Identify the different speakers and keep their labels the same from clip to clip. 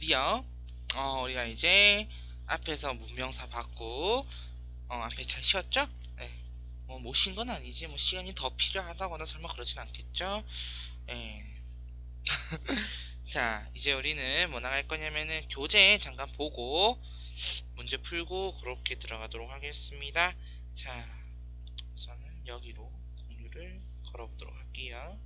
Speaker 1: 드디어 우리가 이제 앞에서 문명사 받고 앞에 잘 쉬었죠? 네. 못 쉰 건 아니지. 뭐 시간이 더 필요하다거나 설마 그러진 않겠죠? 네. 자, 이제 우리는 뭐 나갈 거냐면은 교재 잠깐 보고 문제 풀고 그렇게 들어가도록 하겠습니다. 자, 우선은 여기로 공유를 걸어보도록 할게요.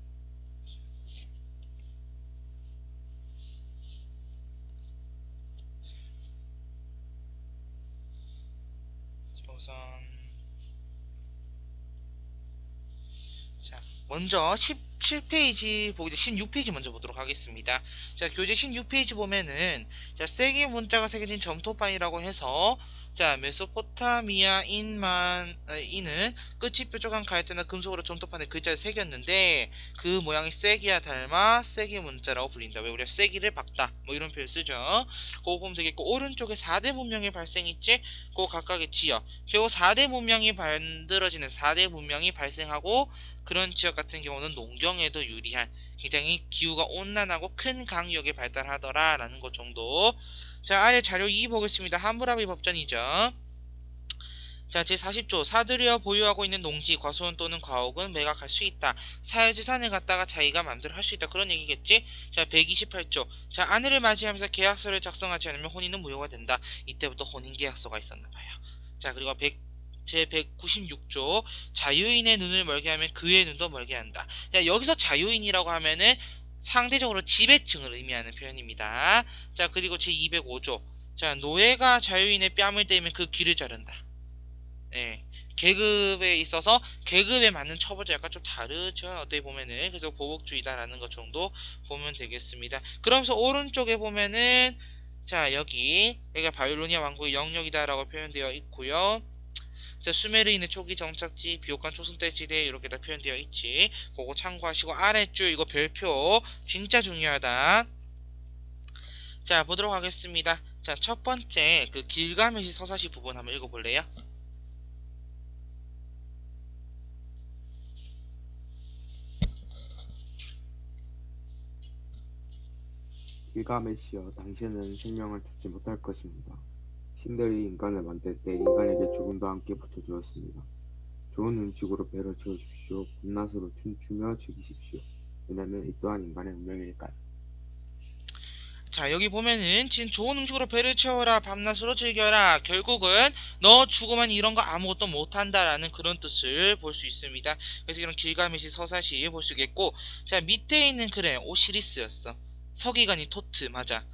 Speaker 1: 우선 자, 먼저 17페이지 보기 전 16페이지 먼저 보도록 하겠습니다. 자, 교재 16페이지 보면은 자, 세계 문자가 새겨진 점토판이라고 해서 자, 메소포타미아 인은 끝이 뾰족한 갈대나 금속으로 점토판에 글자를 새겼는데 그 모양이 세기와 닮아 세기 문자라고 불린다. 왜 우리가 세기를 박다 뭐 이런 표현 쓰죠. 그거 보면 되겠고, 오른쪽에 4대 문명의 발생 있지? 그 각각의 지역, 결국 4대 문명이 만들어지는 4대 문명이 발생하고 그런 지역 같은 경우는 농경에도 유리한 굉장히 기후가 온난하고 큰 강유역에 발달하더라 라는 것 정도. 자, 아래 자료 2 보겠습니다. 함무라비 법전이죠. 자, 제40조 사들여 보유하고 있는 농지, 과수원 또는 과옥은 매각할 수 있다. 사유재산을 갖다가 자기가 마음대로 할 수 있다. 그런 얘기겠지? 자, 128조 자, 아내를 맞이하면서 계약서를 작성하지 않으면 혼인은 무효가 된다. 이때부터 혼인계약서가 있었나봐요. 자, 그리고 제196조 자유인의 눈을 멀게 하면 그의 눈도 멀게 한다. 자, 여기서 자유인이라고 하면은 상대적으로 지배층을 의미하는 표현입니다. 자, 그리고 제205조 자, 노예가 자유인의 뺨을 때리면 그 귀를 자른다. 네. 계급에 있어서 계급에 맞는 처벌이 약간 좀 다르죠. 어떻게 보면은. 그래서 보복주의다라는 것 정도 보면 되겠습니다. 그러면서 오른쪽에 보면은 자, 여기가 바빌로니아 왕국의 영역이다라고 표현되어 있고요. 자, 수메르인의 초기 정착지, 비옥한 초승달 지대 이렇게 다 표현되어 있지. 그거 참고하시고 아래줄 이거 별표 진짜 중요하다. 자, 보도록 하겠습니다. 자, 첫 번째 그 길가메시 서사시 부분 한번 읽어볼래요?
Speaker 2: 길가메시여, 당신은 생명을 찾지 못할 것입니다. 신들이 인간을 만들 때 인간에게 죽음도 함께 붙여주었습니다. 좋은 음식으로 배를 채우십시오. 밤낮으로 춤추며 즐기십시오. 왜냐면 이 또한 인간의 운명이니까요.
Speaker 1: 자, 여기 보면은 지금 좋은 음식으로 배를 채워라, 밤낮으로 즐겨라. 결국은 너 죽으면 이런 거 아무것도 못한다라는 그런 뜻을 볼 수 있습니다. 그래서 이런 길가메시 서사시 볼 수 있겠고, 자, 밑에 있는 그래 오시리스였어. 서기관이 토트 맞아.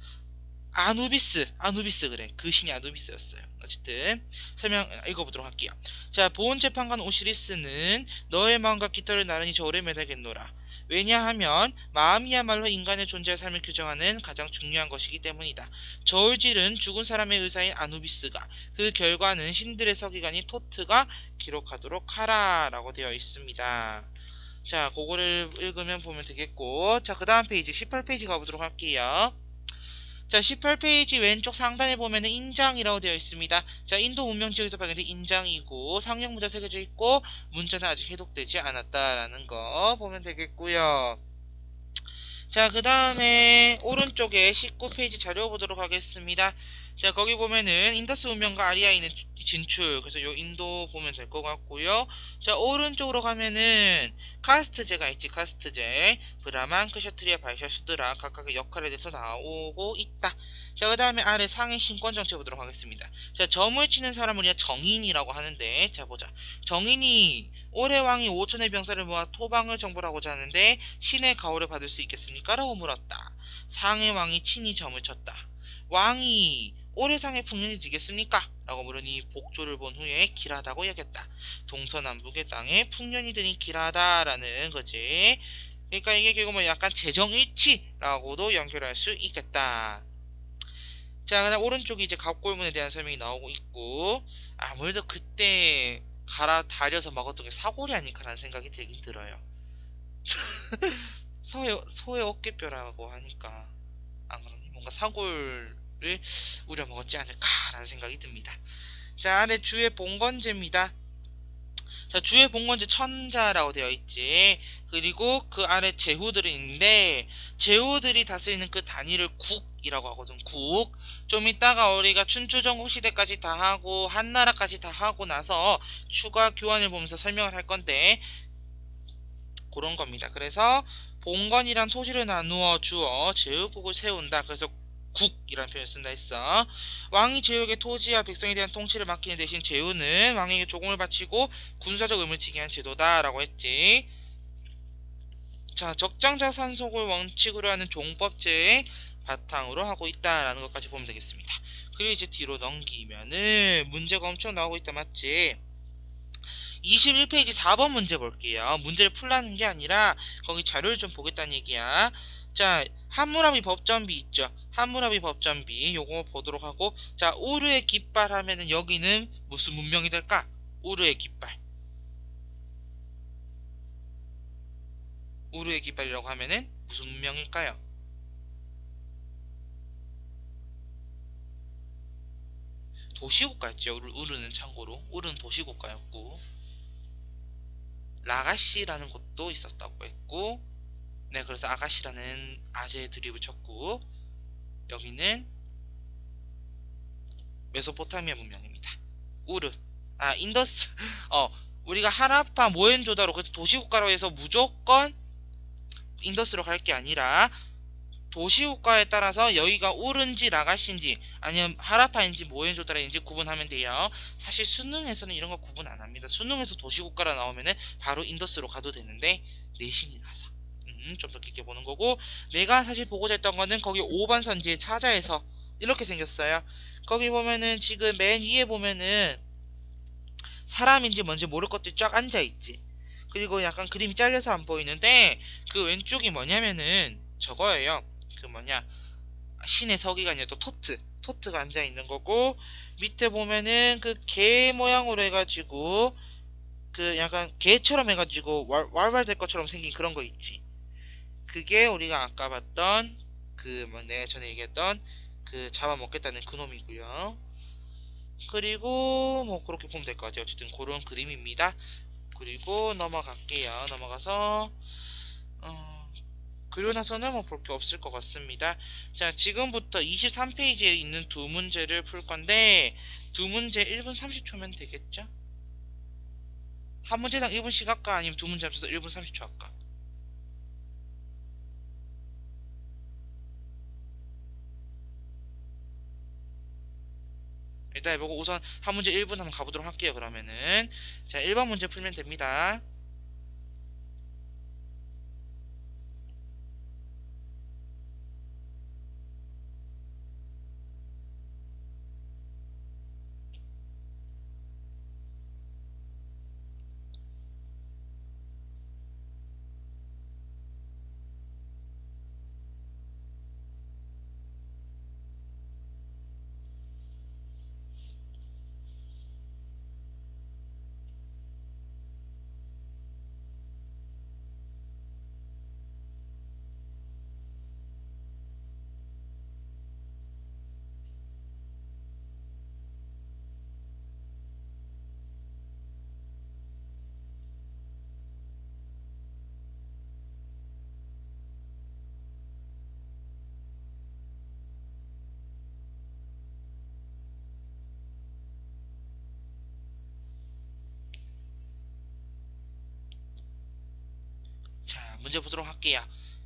Speaker 1: 아누비스 그래. 그 신이 아누비스였어요. 어쨌든 설명 읽어보도록 할게요. 자, 보온 재판관 오시리스는 너의 마음과 깃털을 나란히 저울에 매달겠노라. 왜냐하면 마음이야말로 인간의 존재와 삶을 규정하는 가장 중요한 것이기 때문이다. 저울질은 죽은 사람의 의사인 아누비스가, 그 결과는 신들의 서기관인 토트가 기록하도록 하라라고 되어 있습니다. 자, 그거를 읽으면 보면 되겠고, 자, 그 다음 페이지 18페이지 가보도록 할게요. 자, 18페이지 왼쪽 상단에 보면은 인장이라고 되어 있습니다. 자, 인도 문명 지역에서 발견된 인장이고 상형 문자 새겨져 있고 문자는 아직 해독되지 않았다라는 거 보면 되겠고요. 자, 그 다음에 오른쪽에 19페이지 자료 보도록 하겠습니다. 자, 거기 보면은 인더스 문명과 아리아인의 진출, 그래서 요 인도 보면 될 것 같고요. 자, 오른쪽으로 가면은 카스트제가 있지. 카스트제, 브라만, 크셔트리아, 발샤, 수드라 각각의 역할에 대해서 나오고 있다. 자, 그 다음에 아래 상해 신권 정체 보도록 하겠습니다. 자, 점을 치는 사람을 우리가 정인이라고 하는데, 자, 보자. 정인이 올해 왕이 5천의 병사를 모아 토방을 정벌하고자 하는데 신의 가호를 받을 수 있겠습니까? 라고 물었다. 상의 왕이 친히 점을 쳤다. 왕이 올해 상의 풍년이 되겠습니까? 라고 물으니 복조를 본 후에 길하다고 여겼다. 동서남북의 땅에 풍년이 되니 길하다라는 거지. 그러니까 이게 결국 뭐 약간 재정일치라고도 연결할 수 있겠다. 자, 그다음 오른쪽에 이제 갑골문에 대한 설명이 나오고 있고, 아무래도 그때 갈아다려서 먹었던 게 사골이 아닐까라는 생각이 들긴 들어요. 소의 어깨뼈라고 하니까 안 그러니? 뭔가 사골을 우려 먹었지 않을까라는 생각이 듭니다. 자, 안에 주의 봉건제입니다. 자, 주의 봉건제 천자라고 되어 있지. 그리고 그 안에 제후들이 있는데 제후들이 다스리는 그 단위를 국이라고 하거든. 국. 좀 이따가 우리가 춘추전국 시대까지 다 하고 한나라까지 다 하고 나서 추가 교환을 보면서 설명을 할 건데 그런 겁니다. 그래서 봉건이란 토지를 나누어 주어 제후국을 세운다. 그래서 국이라는 표현을 쓴다 했어. 왕이 제후국의 토지와 백성에 대한 통치를 맡기는 대신 제후는 왕에게 조공을 바치고 군사적 의무를 지게 한 제도다라고 했지. 자, 적장자 산속을 원칙으로 하는 종법제의 바탕으로 하고 있다라는 것까지 보면 되겠습니다. 그리고 이제 뒤로 넘기면은 문제가 엄청 나오고 있다 맞지? 21페이지 4번 문제 볼게요. 문제를 풀라는 게 아니라 거기 자료를 좀 보겠다는 얘기야. 자, 함무라비 법전비 있죠. 함무라비 법전비 요거 보도록 하고, 자, 우르의 깃발 하면은 여기는 무슨 문명이 될까? 우르의 깃발. 우르의 깃발이라고 하면은 무슨 문명일까요? 도시국가였죠. 우르는 참고로. 우르는 도시국가였고, 라가시라는 곳도 있었다고 했고, 네, 그래서 아가시라는 아재 드립을 쳤고, 여기는 메소포타미아 문명입니다. 우르. 아, 인더스. 어, 우리가 하라파 모헨조다로 그래서 도시국가로 해서 무조건 인더스로 갈 게 아니라 도시국가에 따라서 여기가 우르인지 라가시인지 아니면 하라파인지 모헨조다라인지 구분하면 돼요. 사실 수능에서는 이런 거 구분 안 합니다. 수능에서 도시국가라 나오면은 바로 인더스로 가도 되는데 내신이라서 좀 더 깊게 보는 거고, 내가 사실 보고자 했던 거는 거기 5번 선지의 차자에서 이렇게 생겼어요. 거기 보면은 지금 맨 위에 보면은 사람인지 뭔지 모를 것들이 쫙 앉아있지. 그리고 약간 그림이 잘려서 안 보이는데 그 왼쪽이 뭐냐면은 저거예요. 그 뭐냐, 신의 서기가 아니라 또 토트가 앉아있는 거고, 밑에 보면은 그 개 모양으로 해가지고 그 약간 개처럼 해가지고 왈왈 될 것처럼 생긴 그런 거 있지. 그게 우리가 아까 봤던 그 뭐 내가 전에 얘기했던 그 잡아먹겠다는 그놈이고요. 그리고 뭐 그렇게 보면 될 것 같아요. 어쨌든 그런 그림입니다. 그리고 넘어갈게요. 넘어가서 그리고 나서는 뭐 볼 게 없을 것 같습니다. 자, 지금부터 23페이지에 있는 두 문제를 풀 건데 두 문제 1분 30초면 되겠죠? 한 문제당 1분씩 할까? 아니면 두 문제 합쳐서 1분 30초 할까? 일단 해보고 우선 한 문제 1분 한번 가보도록 할게요. 그러면은 자, 1번 문제 풀면 됩니다. 자, 문제 보도록 할게요.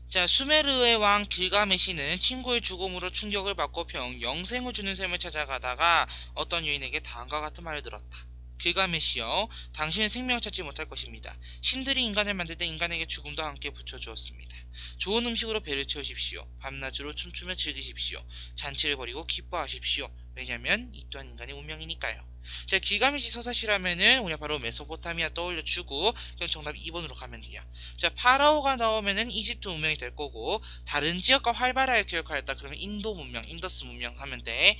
Speaker 1: 자, 수메르의 왕 길가메시는 친구의 죽음으로 충격을 받고 영생을 주는 셈을 찾아가다가 어떤 여인에게 다음과 같은 말을 들었다. 길가메시여, 당신은 생명을 찾지 못할 것입니다. 신들이 인간을 만들 때 인간에게 죽음도 함께 붙여주었습니다. 좋은 음식으로 배를 채우십시오. 밤낮으로 춤추며 즐기십시오. 잔치를 벌이고 기뻐하십시오. 왜냐하면 이 또한 인간의 운명이니까요. 자, 길가메시 서사시라면은 우리가 바로 메소포타미아 떠올려주고 그럼 정답 2번으로 가면 돼요. 자, 파라오가 나오면은 이집트 문명이 될 거고, 다른 지역과 활발하게 교역하였다 그러면 인도 문명, 인더스 문명 하면 돼.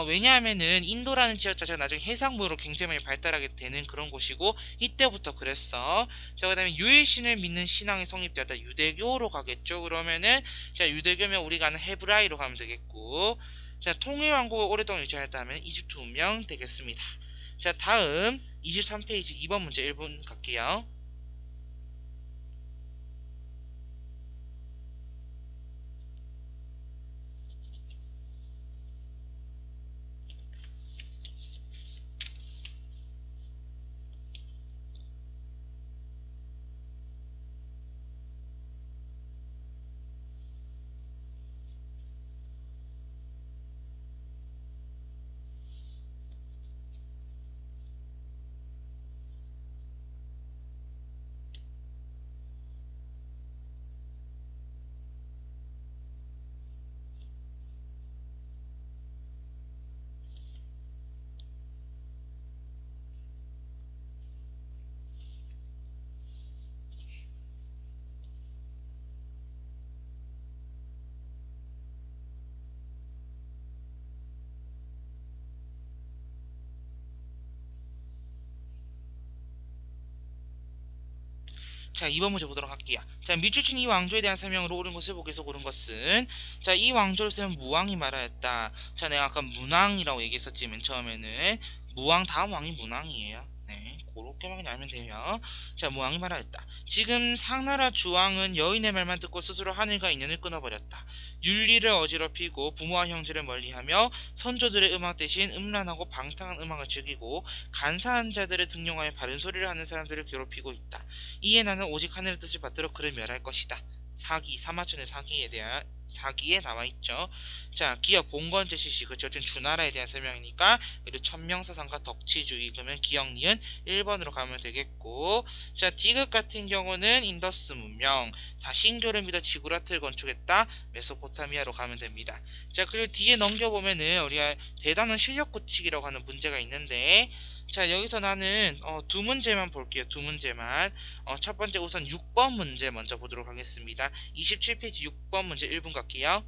Speaker 1: 왜냐하면은 인도라는 지역 자체가 나중에 해상무역으로 굉장히 많이 발달하게 되는 그런 곳이고 이때부터 그랬어. 자, 그다음에 유일신을 믿는 신앙이 성립되었다. 유대교로 가겠죠. 그러면은 자, 유대교면 우리가 아는 헤브라이로 가면 되겠고, 자, 통일왕국을 오랫동안 유지하였다 하면 이집트 문명 되겠습니다. 자, 다음 23페이지 2번 문제 1분 갈게요. 자, 2번 문제 보도록 할게요. 자, 밑줄친 이 왕조에 대한 설명으로 옳은 것을 보기에서 고른 것은, 자, 이 왕조를 세운 무왕이 말하였다. 자, 내가 아까 문왕이라고 얘기했었지, 맨 처음에는. 무왕 다음 왕이 문왕이에요. 네, 그렇게만 그냥 알면 돼요. 자, 무왕이 말하였다. 지금 상나라 주왕은 여인의 말만 듣고 스스로 하늘과 인연을 끊어버렸다. 윤리를 어지럽히고 부모와 형제를 멀리하며 선조들의 음악 대신 음란하고 방탕한 음악을 즐기고 간사한 자들을 등용하여 바른 소리를 하는 사람들을 괴롭히고 있다. 이에 나는 오직 하늘의 뜻을 받들어 그를 멸할 것이다. 사기, 사마천의 사기에 대한 사기에 나와있죠. 자, 기억 봉건제 시시, 그쵸? 어쨌든 주나라에 대한 설명이니까 그리고 천명사상과 덕치주의, 그러면 기억 니은 1번으로 가면 되겠고, 자, 디귿 같은 경우는 인더스 문명, 다 신교를 믿어 지구라트를 건축했다. 메소포타미아로 가면 됩니다. 자, 그리고 뒤에 넘겨보면은 우리가 대단한 실력 굳히기라고 하는 문제가 있는데, 자, 여기서 나는 두 문제만 볼게요. 두 문제만. 첫 번째 우선 6번 문제 먼저 보도록 하겠습니다. 27페이지 6번 문제 1분 갈게요.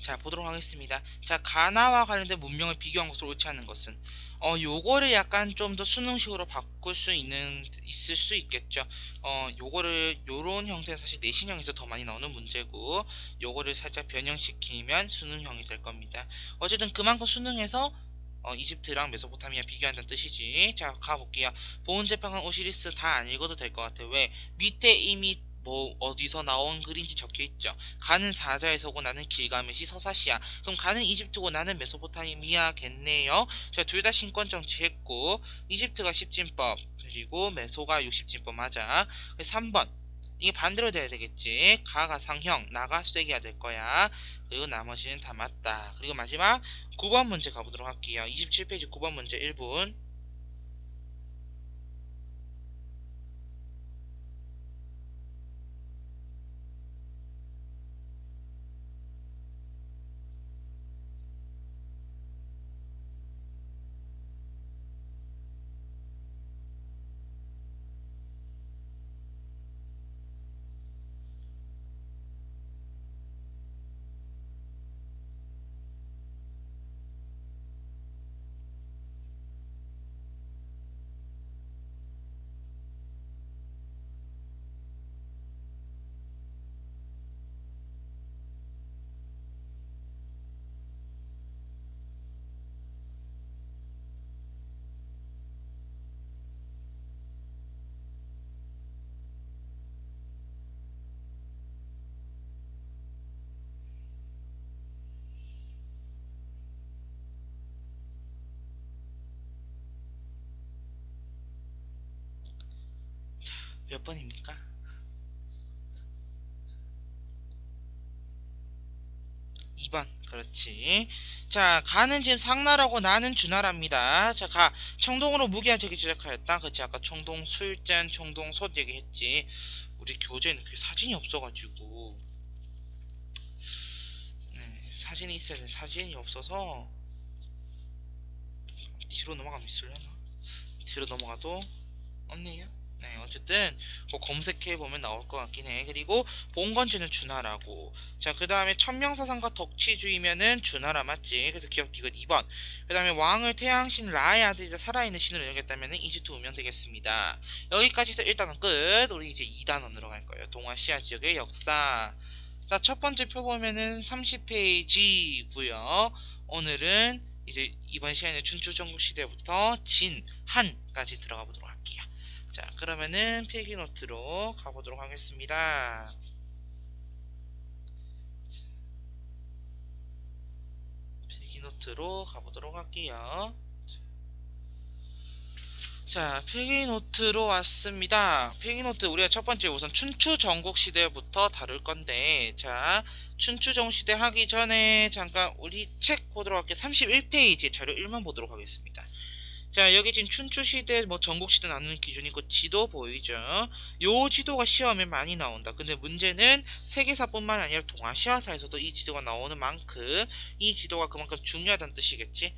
Speaker 1: 자, 보도록 하겠습니다. 자, 가나와 관련된 문명을 비교한 것으로 옳지 않은 것은, 요거를 약간 좀 더 수능식으로 바꿀 수 있을 수 있겠죠. 요거를 요런 형태는 사실 내신형에서 더 많이 나오는 문제고, 요거를 살짝 변형시키면 수능형이 될 겁니다. 어쨌든 그만큼 수능에서 이집트랑 메소포타미아 비교한다는 뜻이지. 자, 가볼게요. 보훈제빵은 오시리스 다 안 읽어도 될 것 같아요. 왜? 밑에 이미 뭐 어디서 나온 글인지 적혀 있죠. 가는 사자에서고 나는 길가메시 서사시아. 그럼 가는 이집트고 나는 메소포타미아겠네요. 자, 둘 다 신권 정치했고 이집트가 십진법 그리고 메소가 육십진법 맞아. 3번 이게 반대로 돼야 되겠지. 가가 상형, 나가 쐐기가 될 거야. 그리고 나머지는 다 맞다. 그리고 마지막 9번 문제 가보도록 할게요. 27페이지 9번 문제 1분. 몇 번입니까? 2번. 그렇지. 자, 가는 지금 상나라고 나는 주나라입니다. 자, 가. 청동으로 무기한 적이 제작하였다. 그치, 아까 청동 술잔, 청동 솥 얘기했지. 우리 교재는 그 사진이 없어가지고. 사진이 있어야 돼. 사진이 없어서. 뒤로 넘어가면 있으려나? 뒤로 넘어가도 없네요. 네, 어쨌든 뭐 검색해보면 나올 것 같긴 해. 그리고 본건지는 주나라고. 자, 그 다음에 천명사상과 덕치주의면은 주나라 맞지? 그래서 기억 디귿 2번. 그 다음에 왕을 태양신 라의 아들이자 살아있는 신으로 여겼다면 이집트 운명 되겠습니다. 여기까지 해서 1단원 끝. 우리 이제 2단원으로 갈 거예요. 동아시아 지역의 역사. 자, 첫 번째 표 보면은 30페이지고요. 오늘은 이제 이번 시간에 춘추전국 시대부터 진, 한까지 들어가 보도록 할게요. 자, 그러면은 필기노트로 가보도록 하겠습니다. 필기노트로 가보도록 할게요. 자, 필기노트로 왔습니다. 필기노트 우리가 첫 번째 우선 춘추 전국시대부터 다룰 건데, 자, 춘추 전국시대 하기 전에 잠깐 우리 책 보도록 할게요. 31페이지 자료 1만 보도록 하겠습니다. 자, 여기 지금 춘추시대 뭐 전국시대 나누는 기준이 있고 지도 보이죠? 요 지도가 시험에 많이 나온다. 근데 문제는 세계사뿐만 아니라 동아시아사에서도 이 지도가 나오는 만큼 이 지도가 그만큼 중요하다는 뜻이겠지.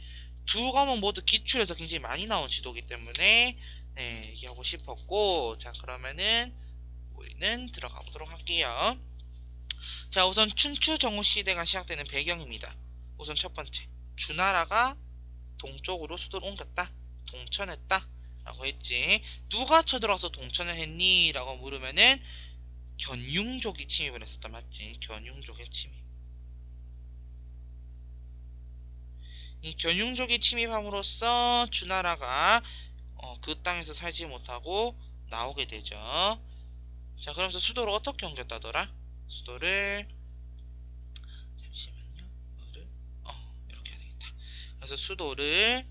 Speaker 1: 두 과목 모두 기출에서 굉장히 많이 나온 지도이기 때문에 네, 얘기하고 싶었고, 자, 그러면은 우리는 들어가 보도록 할게요. 자, 우선 춘추 전국시대가 시작되는 배경입니다. 우선 첫 번째, 주나라가 동쪽으로 수도를 옮겼다, 동천했다 라고 했지. 누가 쳐들어와서 동천을 했니? 라고 물으면은 견융족이 침입을 했었다. 맞지? 견융족의 침입. 이 견융족이 침입함으로써 주나라가 그 땅에서 살지 못하고 나오게 되죠. 자, 그러면서 수도를 어떻게 옮겼다더라? 수도를 잠시만요. 이렇게 해야 되겠다. 그래서 수도를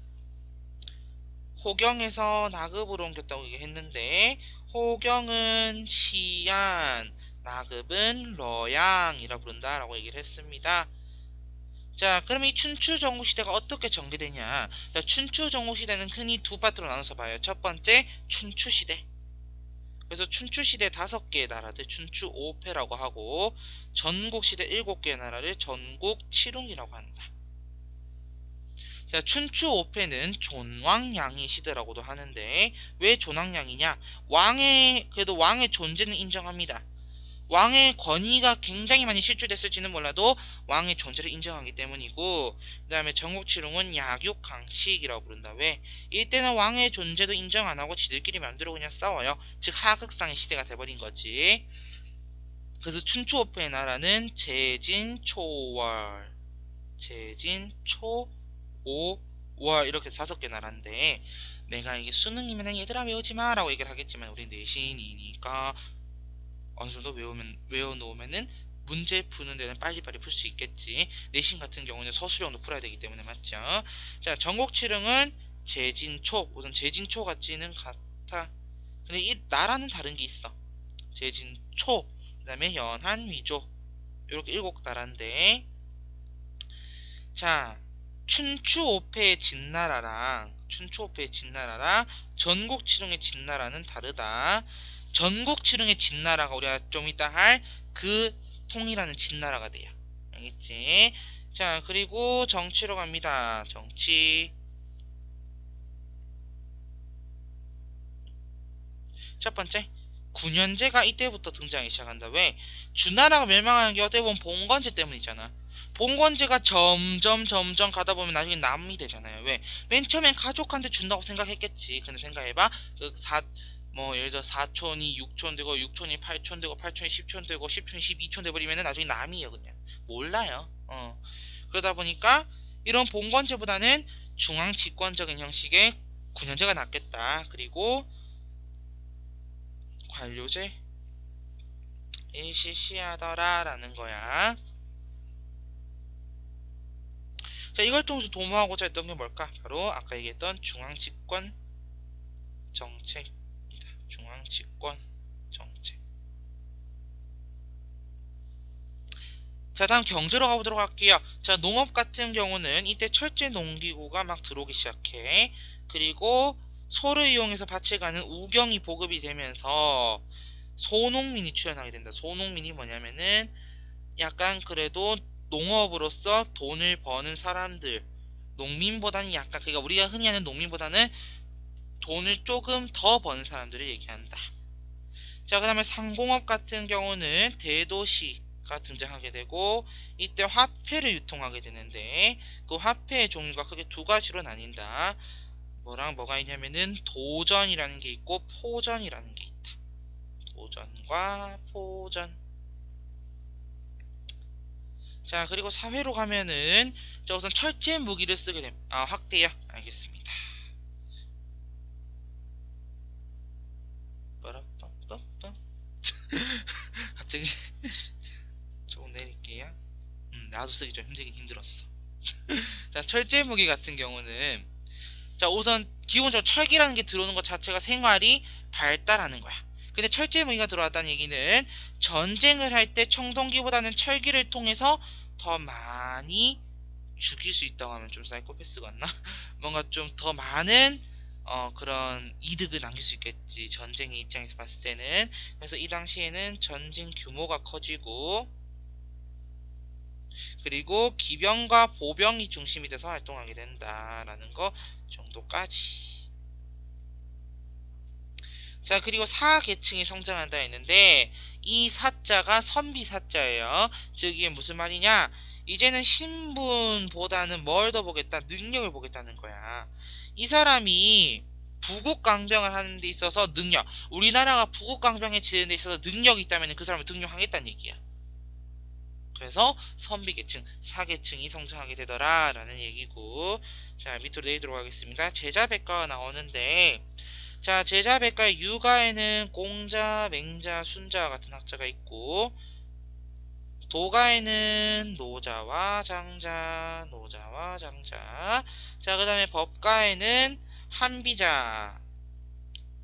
Speaker 1: 호경에서 나급으로 옮겼다고 얘기했는데, 호경은 시안, 나급은 러양이라 부른다라고 얘기를 했습니다. 자, 그럼 이 춘추 전국시대가 어떻게 전개되냐? 자, 춘추 전국시대는 흔히 두 파트로 나눠서 봐요. 첫 번째, 춘추시대. 그래서 춘추시대 5개의 나라들 춘추 5패라고 하고, 전국시대 7개의 나라를 전국칠웅이라고 한다. 자, 춘추 5패는 존왕양이 시대라고도 하는데, 왜 존왕양이냐? 그래도 왕의 존재는 인정합니다. 왕의 권위가 굉장히 많이 실추됐을지는 몰라도 왕의 존재를 인정하기 때문이고, 그 다음에 전국칠웅은 약육강식이라고 부른다. 왜? 이때는 왕의 존재도 인정 안하고 지들끼리 맘대로 그냥 싸워요. 즉 하극상의 시대가 돼버린 거지. 그래서 춘추 5패의 나라는 제진초월, 제진초오월 이렇게 5개 나라인데, 내가 이게 수능이면 얘들아 외우지마 라고 얘기를 하겠지만 우리 내신이니까 어느 정도 외워놓으면은 문제 푸는 데는 빨리빨리 풀 수 있겠지. 내신 같은 경우는 서술형도 풀어야 되기 때문에. 맞죠? 자, 전국칠흥은 제진초, 우선 제진초 같지는 같아. 근데 이 나라는 다른 게 있어. 제진초, 그 다음에 연한, 위조, 이렇게 7나라인데, 자, 춘추 5패의 진나라랑 전국칠흥의 진나라는 다르다. 전국칠흥의 진나라가 우리가 좀 이따 할 그 통이라는 진나라가 돼요. 알겠지? 자, 그리고 정치로 갑니다. 정치. 첫 번째, 군현제가 이때부터 등장하기 시작한다. 왜? 주나라가 멸망하는 게 어떻게 보면 봉건제 때문이잖아. 봉건제가 점점 가다 보면 나중에 남이 되잖아요. 왜? 맨 처음엔 가족한테 준다고 생각했겠지. 근데 생각해봐. 예를 들어 4촌이 6촌 되고 6촌이 8촌 되고 8촌이 10촌 되고 10촌이 12촌 돼버리면 나중에 남이에요. 그냥 몰라요. 그러다 보니까 이런 봉건제보다는 중앙집권적인 형식의 군현제가 낫겠다. 그리고 관료제 일시시하더라 라는 거야. 자, 이걸 통해서 도모하고자 했던 게 뭘까? 바로 아까 얘기했던 중앙집권 정책입니다. 중앙집권 정책. 자, 다음 경제로 가보도록 할게요. 자, 농업 같은 경우는 이때 철제 농기구가 막 들어오기 시작해. 그리고 소를 이용해서 밭에 가는 우경이 보급이 되면서 소농민이 출현하게 된다. 소농민이 뭐냐면은 약간 그래도 농업으로서 돈을 버는 사람들, 농민보다는 약간, 그러니까 우리가 흔히 하는 농민보다는 돈을 조금 더 버는 사람들을 얘기한다. 자, 그 다음에 상공업 같은 경우는 대도시가 등장하게 되고, 이때 화폐를 유통하게 되는데, 그 화폐의 종류가 크게 2가지로 나뉜다. 뭐랑 뭐가 있냐면은 도전이라는 게 있고 포전이라는 게 있다. 도전과 포전. 자, 그리고 사회로 가면은, 자, 우선 철제 무기를 쓰게 됩니다. 확대요. 알겠습니다. 조금 내릴게요. 나도 쓰기 좀 힘들긴 힘들었어. 자, 철제 무기 같은 경우는 자, 우선 기본적으로 철기라는 게 들어오는 것 자체가 생활이 발달하는 거야. 근데 철제 무기가 들어왔다는 얘기는 전쟁을 할 때 청동기보다는 철기를 통해서 더 많이 죽일 수 있다고 하면 좀 사이코패스 같나? 뭔가 좀 더 많은 그런 이득을 남길 수 있겠지. 전쟁의 입장에서 봤을 때는. 그래서 이 당시에는 전쟁 규모가 커지고 그리고 기병과 보병이 중심이 돼서 활동하게 된다라는 거 정도까지. 자, 그리고 사계층이 성장한다 했는데 이 사자가 선비 사자예요. 즉 이게 무슨 말이냐? 이제는 신분보다는 뭘 더 보겠다? 능력을 보겠다는 거야. 이 사람이 부국강병을 하는 데 있어서 능력, 우리나라가 부국강병에 지는 데 있어서 능력이 있다면 그 사람을 등용하겠다는 얘기야. 그래서 선비계층, 사계층이 성장하게 되더라 라는 얘기고, 자 밑으로 내리도록 하겠습니다. 제자백과가 나오는데, 자 제자백과의 유가에는 공자, 맹자, 순자 같은 학자가 있고, 도가에는 노자와 장자, 노자와 장자. 자 그 다음에 법가에는 한비자,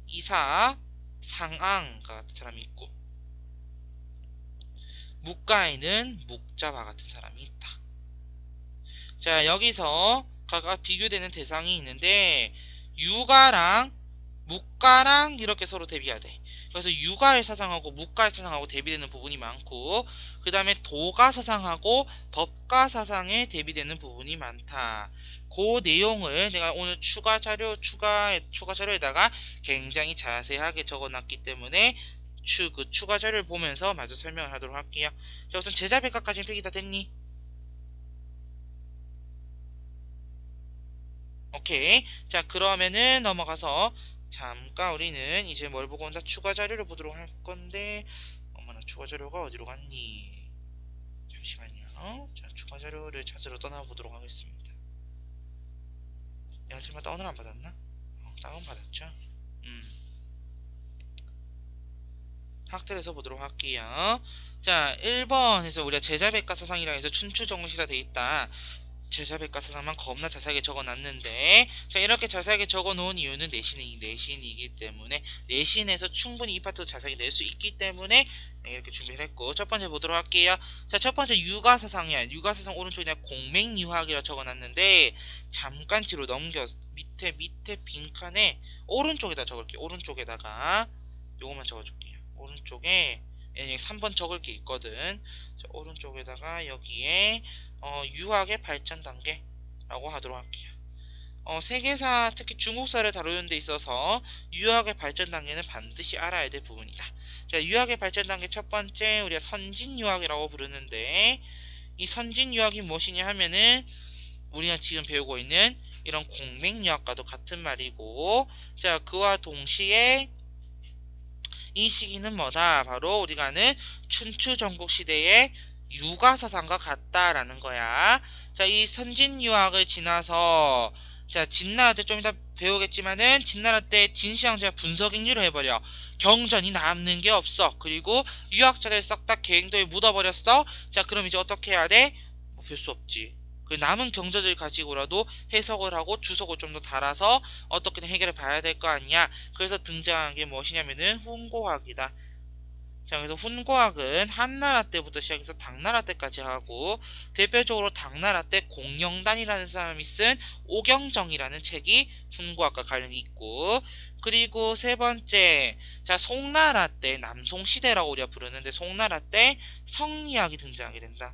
Speaker 1: 이사, 상앙 같은 사람이 있고, 묵가에는 묵자와 같은 사람이 있다. 자 여기서 각각 비교되는 대상이 있는데 유가랑 묵가랑 이렇게 서로 대비해야 돼. 그래서 유가의 사상하고 묵가의 사상하고 대비되는 부분이 많고, 그 다음에 도가 사상하고 법가 사상에 대비되는 부분이 많다. 그 내용을 내가 오늘 추가 자료에다가 굉장히 자세하게 적어놨기 때문에 추가 자료를 보면서 마저 설명을 하도록 할게요. 자 우선 제자백과까지는 필기 다 됐니? 오케이. 자 그러면은 넘어가서 잠깐 우리는 이제 뭘 보고 온다? 추가 자료를 보도록 할 건데, 어머나 추가 자료가 어디로 갔니? 잠시만요. 자 추가 자료를 찾으러 떠나보도록 하겠습니다. 내가 설마 다운을 안 받았나? 다운 받았죠? 학들에서 보도록 할게요. 자 1번에서 우리가 제자백과 사상이라 해서 춘추정시라 돼 있다. 제자백과 사상만 겁나 자세하게 적어놨는데, 자 이렇게 자세하게 적어놓은 이유는 내신이기 때문에, 내신에서 충분히 이 파트 자세하게 낼 수 있기 때문에 이렇게 준비를 했고, 첫 번째 보도록 할게요. 자 첫 번째 유가사상이야. 유가사상 오른쪽에 공맹유학이라 적어놨는데 잠깐 뒤로 넘겨 밑에 빈칸에 오른쪽에다 적을게요. 오른쪽에다가 요것만 적어줄게요. 오른쪽에 3번 적을 게 있거든. 자, 오른쪽에다가 여기에 유학의 발전 단계라고 하도록 할게요. 세계사, 특히 중국사를 다루는 데 있어서 유학의 발전 단계는 반드시 알아야 될 부분이다. 자, 유학의 발전 단계 첫 번째 우리가 선진유학이라고 부르는데, 이 선진유학이 무엇이냐 하면은 우리가 지금 배우고 있는 이런 공맹유학과도 같은 말이고, 자 그와 동시에 이 시기는 뭐다? 바로 우리가 아는 춘추 전국 시대의 유가 사상과 같다라는 거야. 자, 이 선진 유학을 지나서 자, 진나라 때 좀 이따 배우겠지만은 진나라 때 진시황제가 분서객류를 해버려. 경전이 남는 게 없어. 그리고 유학자들 싹 다 갱도에 묻어버렸어. 자, 그럼 이제 어떻게 해야 돼? 뭐 별 수 없지. 그 남은 경전들 가지고라도 해석을 하고 주석을 좀 더 달아서 어떻게든 해결을 봐야 될 거 아니야. 그래서 등장한 게 무엇이냐면은 훈고학이다. 자, 그래서 훈고학은 한나라 때부터 시작해서 당나라 때까지 하고, 대표적으로 당나라 때 공영단이라는 사람이 쓴 오경정이라는 책이 훈고학과 관련이 있고, 그리고 세 번째, 자 송나라 때 남송시대라고 우리가 부르는데 송나라 때 성리학이 등장하게 된다.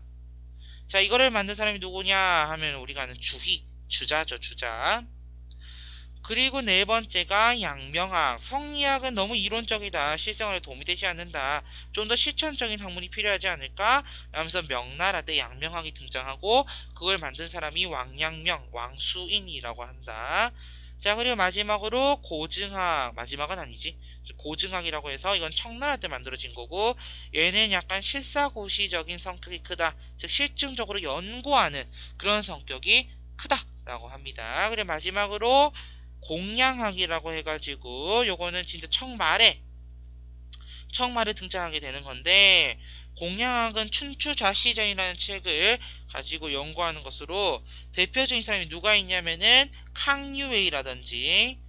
Speaker 1: 자 이거를 만든 사람이 누구냐 하면 우리가 아는 주자죠, 주자. 그리고 네 번째가 양명학. 성리학은 너무 이론적이다. 실생활에 도움이 되지 않는다. 좀 더 실천적인 학문이 필요하지 않을까? 라면서 명나라 때 양명학이 등장하고, 그걸 만든 사람이 왕양명, 왕수인이라고 한다. 자 그리고 마지막으로 고증학. 마지막은 아니지. 고증학이라고 해서 이건 청나라 때 만들어진 거고, 얘는 약간 실사고시적인 성격이 크다. 즉 실증적으로 연구하는 그런 성격이 크다 라고 합니다. 그리고 마지막으로 공양학이라고 해가지고 요거는 진짜 청말에 청말에 등장하게 되는 건데, 공양학은 춘추좌시전이라는 책을 가지고 연구하는 것으로 대표적인 사람이 누가 있냐면은 캉유웨이라든지,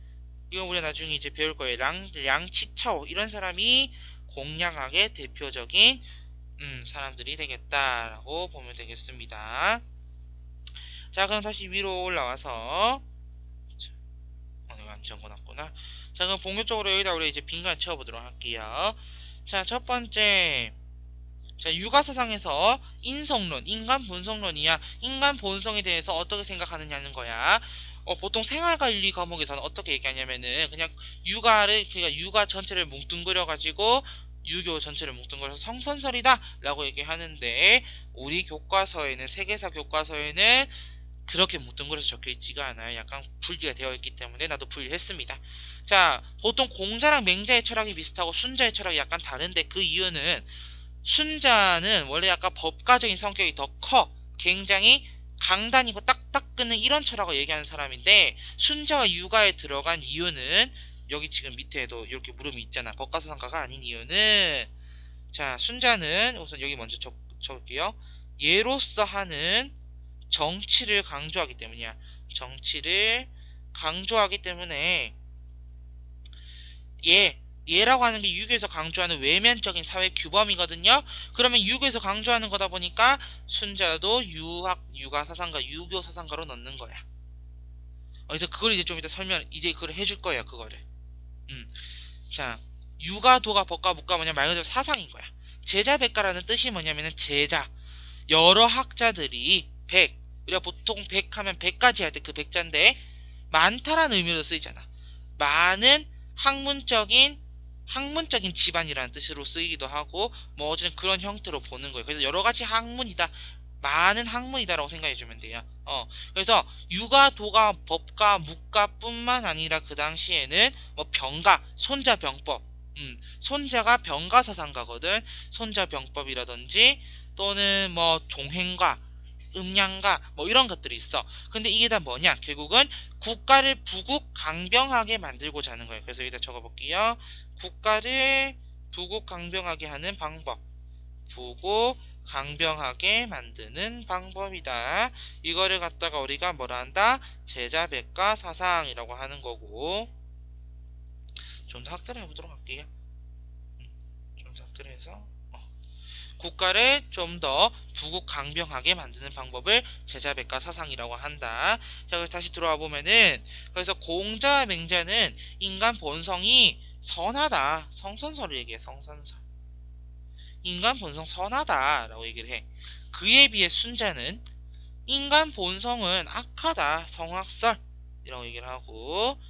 Speaker 1: 이거 우리가 나중에 이제 배울 거예요. 량치차오 이런 사람이 공양학의 대표적인 사람들이 되겠다라고 보면 되겠습니다. 자, 그럼 다시 위로 올라와서, 내가 안 적어놨구나. 자, 그럼 본격적으로 여기다 우리 이제 빈칸 채워보도록 할게요. 자, 첫 번째, 자, 육아사상에서 인성론, 인간 본성론이야. 인간 본성에 대해서 어떻게 생각하느냐는 거야. 보통 생활과윤리 과목에서는 어떻게 얘기하냐면은 그냥 그러니까 육아 전체를 뭉뚱그려가지고 유교 전체를 뭉뚱그려서 성선설이다 라고 얘기하는데, 우리 교과서에는, 세계사 교과서에는 그렇게 뭉뚱그려서 적혀있지가 않아요. 약간 분리가 되어 있기 때문에 나도 분리했습니다. 자, 보통 공자랑 맹자의 철학이 비슷하고 순자의 철학이 약간 다른데, 그 이유는 순자는 원래 약간 법가적인 성격이 더 커. 굉장히 강단이고 딱딱 끊는 이런 철학을 얘기하는 사람인데, 순자가 육아에 들어간 이유는, 여기 지금 밑에도 이렇게 물음이 있잖아. 법가사상가가 아닌 이유는, 자, 순자는 우선 여기 먼저 적을게요. 예로서 하는 정치를 강조하기 때문이야. 정치를 강조하기 때문에, 예라고 하는 게 유교에서 강조하는 외면적인 사회 규범이거든요. 그러면 유교에서 강조하는 거다 보니까 순자도 육아 사상가, 유교 사상가로 넣는 거야. 그래서 그걸 이제 좀 이따 이제 그걸 해줄 거야, 그거를. 자, 유가, 도가, 법가, 묵가 뭐냐, 말 그대로 사상인 거야. 제자백가라는 뜻이 뭐냐면은 제자, 여러 학자들이 우리가 보통 하면 100가지 할 때 그 백자인데, 많다라는 의미로 쓰이잖아. 많은 학문적인 집안이라는 뜻으로 쓰이기도 하고, 뭐 어쨌든 그런 형태로 보는 거예요. 그래서 여러 가지 학문이다, 많은 학문이다라고 생각해 주면 돼요. 그래서 유가, 도가, 법가, 묵가뿐만 아니라 그 당시에는 뭐 병가, 손자병법, 손자가 병가사상가거든. 손자병법이라든지 또는 뭐 종행가, 음양가 뭐 이런 것들이 있어. 근데 이게 다 뭐냐? 결국은 국가를 부국 강병하게 만들고자 하는 거예요. 그래서 여기다 적어볼게요. 국가를 부국 강병하게 하는 방법. 부국 강병하게 만드는 방법이다. 이거를 갖다가 우리가 뭐라 한다? 제자백가 사상이라고 하는 거고, 좀 더 학대를 해보도록 할게요. 좀 더 학대를 해서 국가를 좀 더 부국 강병하게 만드는 방법을 제자백가 사상이라고 한다. 자, 그래서 다시 들어와 보면은, 그래서 공자와 맹자는 인간 본성이 선하다, 성선설을 얘기해. 성선설, 인간 본성 선하다라고 얘기를 해. 그에 비해 순자는 인간 본성은 악하다, 성악설이라고 얘기를 하고,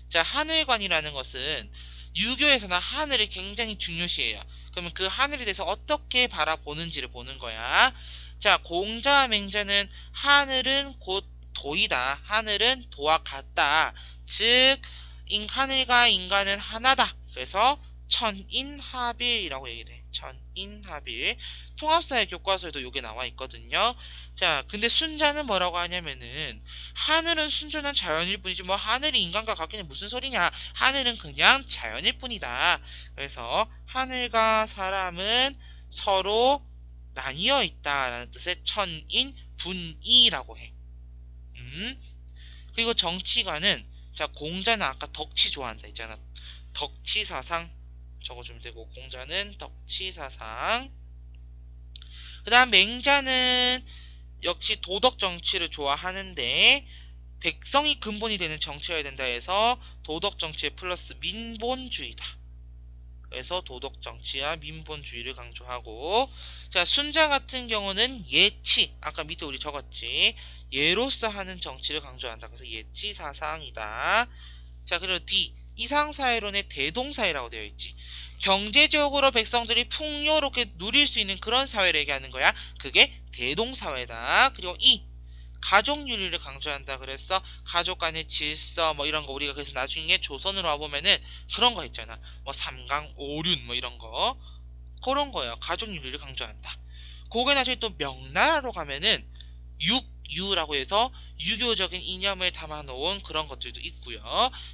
Speaker 1: 자, 하늘관이라는 것은 유교에서는 하늘을 굉장히 중요시해요. 그러면 그 하늘에 대해서 어떻게 바라보는지를 보는 거야. 자, 공자와 맹자는 하늘은 곧 도이다, 하늘은 도와 같다, 즉 하늘과 인간은 하나다. 그래서 천인합일이라고 얘기를 해. 천인합일. 통합사회 교과서에도 이게 나와 있거든요. 자, 근데 순자는 뭐라고 하냐면은, 하늘은 순전한 자연일 뿐이지 뭐 하늘이 인간과 같기는 무슨 소리냐, 하늘은 그냥 자연일 뿐이다. 그래서 하늘과 사람은 서로 나뉘어 있다라는 뜻의 천인 분이라고 해. 그리고 정치관은, 자, 공자는 아까 덕치 좋아한다 했잖아. 덕치사상 적어주면 되고, 공자는 덕치사상. 그 다음 맹자는 역시 도덕 정치를 좋아하는데, 백성이 근본이 되는 정치여야 된다 해서 도덕 정치에 플러스 민본주의다. 그래서 도덕 정치와 민본주의를 강조하고, 자, 순자 같은 경우는 예치, 아까 밑에 우리 적었지, 예로서 하는 정치를 강조한다. 그래서 예치 사상이다. 자, 그리고 D, 이상사회론의 대동사회라고 되어 있지. 경제적으로 백성들이 풍요롭게 누릴 수 있는 그런 사회를 얘기하는 거야. 그게 대동사회다. 그리고 E, 가족윤리를 강조한다. 그래서 가족 간의 질서 뭐 이런 거, 우리가 그래서 나중에 조선으로 와보면은 그런 거 있잖아. 뭐 삼강 오륜 뭐 이런 거, 그런 거예요. 가족윤리를 강조한다. 그게 나중에 또 명나라로 가면은 유라고 해서 유교적인 이념을 담아놓은 그런 것들도 있고요.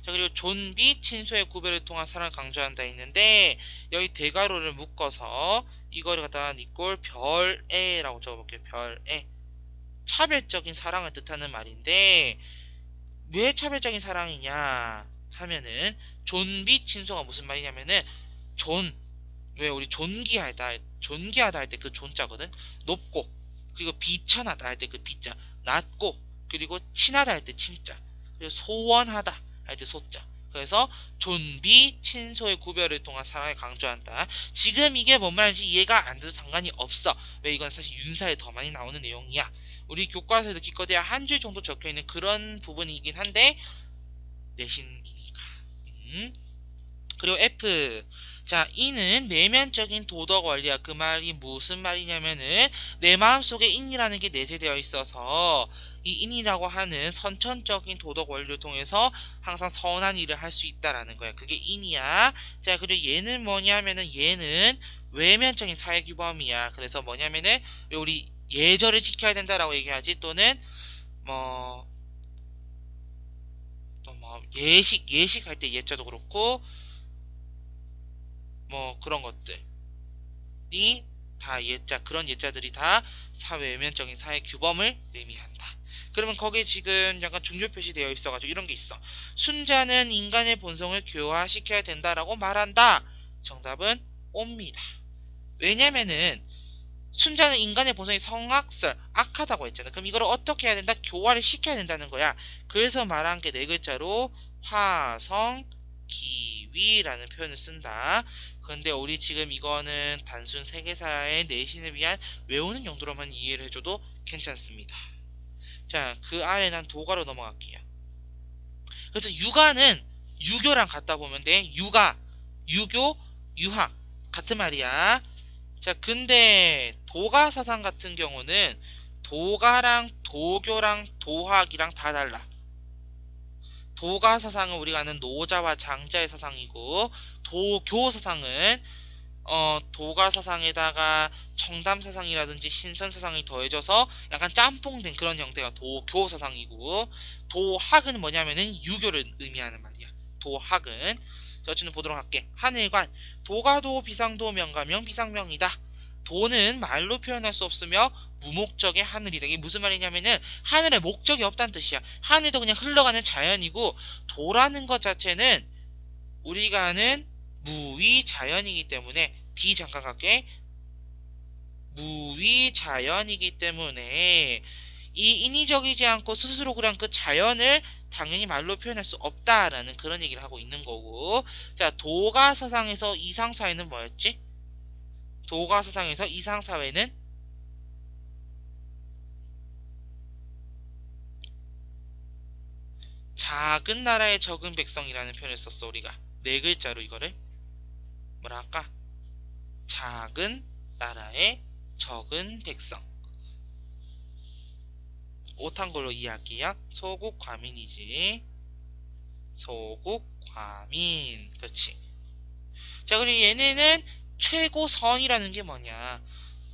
Speaker 1: 자, 그리고 존비 친소의 구별을 통한 사랑을 강조한다 했는데 여기 대괄호를 묶어서 이거를 갖다가 니꼴 별애라고 적어볼게요. 별애. 차별적인 사랑을 뜻하는 말인데 왜 차별적인 사랑이냐 하면은 존비 친소가 무슨 말이냐면은 존, 왜 우리 존귀하다 할 때 그 존자거든. 높고, 그리고 비천하다 할 때 그 비자, 낮고, 그리고 친하다 할 때 친자, 그리고 소원하다 할 때 소자. 그래서 존비 친소의 구별을 통한 사랑을 강조한다. 지금 이게 뭔 말인지 이해가 안 돼도 상관이 없어. 왜 이건 사실 윤사에 더 많이 나오는 내용이야. 우리 교과서에도 기껏해야 한 줄 정도 적혀 있는 그런 부분이긴 한데 내신이니까. 그리고 F. 자, 이는 내면적인 도덕 원리야. 그 말이 무슨 말이냐면은 내 마음속에 인이라는 게 내재되어 있어서 이 인이라고 하는 선천적인 도덕 원리를 통해서 항상 선한 일을 할 수 있다라는 거야. 그게 인이야. 자, 그리고 얘는 뭐냐면은 얘는 외면적인 사회규범이야. 그래서 뭐냐면은 우리 예절을 지켜야 된다라고 얘기하지, 또는 뭐 또 뭐 예식할 때 예자도 그렇고 뭐 그런 것들이 다 예자, 그런 예자들이 다 사회 외면적인 사회 규범을 의미한다. 그러면 거기에 지금 약간 중요 표시되어 있어가지고 이런 게 있어. 순자는 인간의 본성을 교화시켜야 된다라고 말한다. 정답은 옵니다. 왜냐면은 순자는 인간의 본성이 성악설, 악하다고 했잖아. 그럼 이걸 어떻게 해야 된다? 교화를 시켜야 된다는 거야. 그래서 말한 게 네 글자로 화성, 기위라는 표현을 쓴다. 근데 우리 지금 이거는 단순 세계사의 내신을 위한 외우는 용도로만 이해를 해줘도 괜찮습니다. 자, 그 아래 난 도가로 넘어갈게요. 그래서 유가는 유교랑 같다 보면 돼. 유가, 유교, 유학 같은 말이야. 자, 근데 도가 사상 같은 경우는 도가랑 도교랑 도학이랑 다 달라. 도가 사상은 우리가 아는 노자와 장자의 사상이고, 도교 사상은 도가 사상에다가 청담 사상이라든지 신선 사상이 더해져서 약간 짬뽕된 그런 형태가 도교 사상이고, 도학은 뭐냐면은 유교를 의미하는 말이야. 도학은. 자, 어쨌든 보도록 할게. 하늘관. 도가도 비상도 명가명 비상명이다. 도는 말로 표현할 수 없으며 무목적의 하늘이다. 이게 무슨 말이냐면은 하늘에 목적이 없다는 뜻이야. 하늘도 그냥 흘러가는 자연이고, 도라는 것 자체는 우리가 아는 무위자연이기 때문에 D 잠깐 갈게. 무위자연이기 때문에 이 인위적이지 않고 스스로 그냥 그 자연을 당연히 말로 표현할 수 없다라는 그런 얘기를 하고 있는 거고. 자, 도가사상에서 이상사회는 뭐였지? 도가사상에서 이상사회는 작은 나라의 적은 백성이라는 표현을 썼어. 우리가 네 글자로 이거를 뭐라 할까? 작은 나라의 적은 백성. 못한 걸로 이해할게요. 소국과민이지. 소국과민. 그렇지. 자, 그리고 얘네는 최고선이라는 게 뭐냐?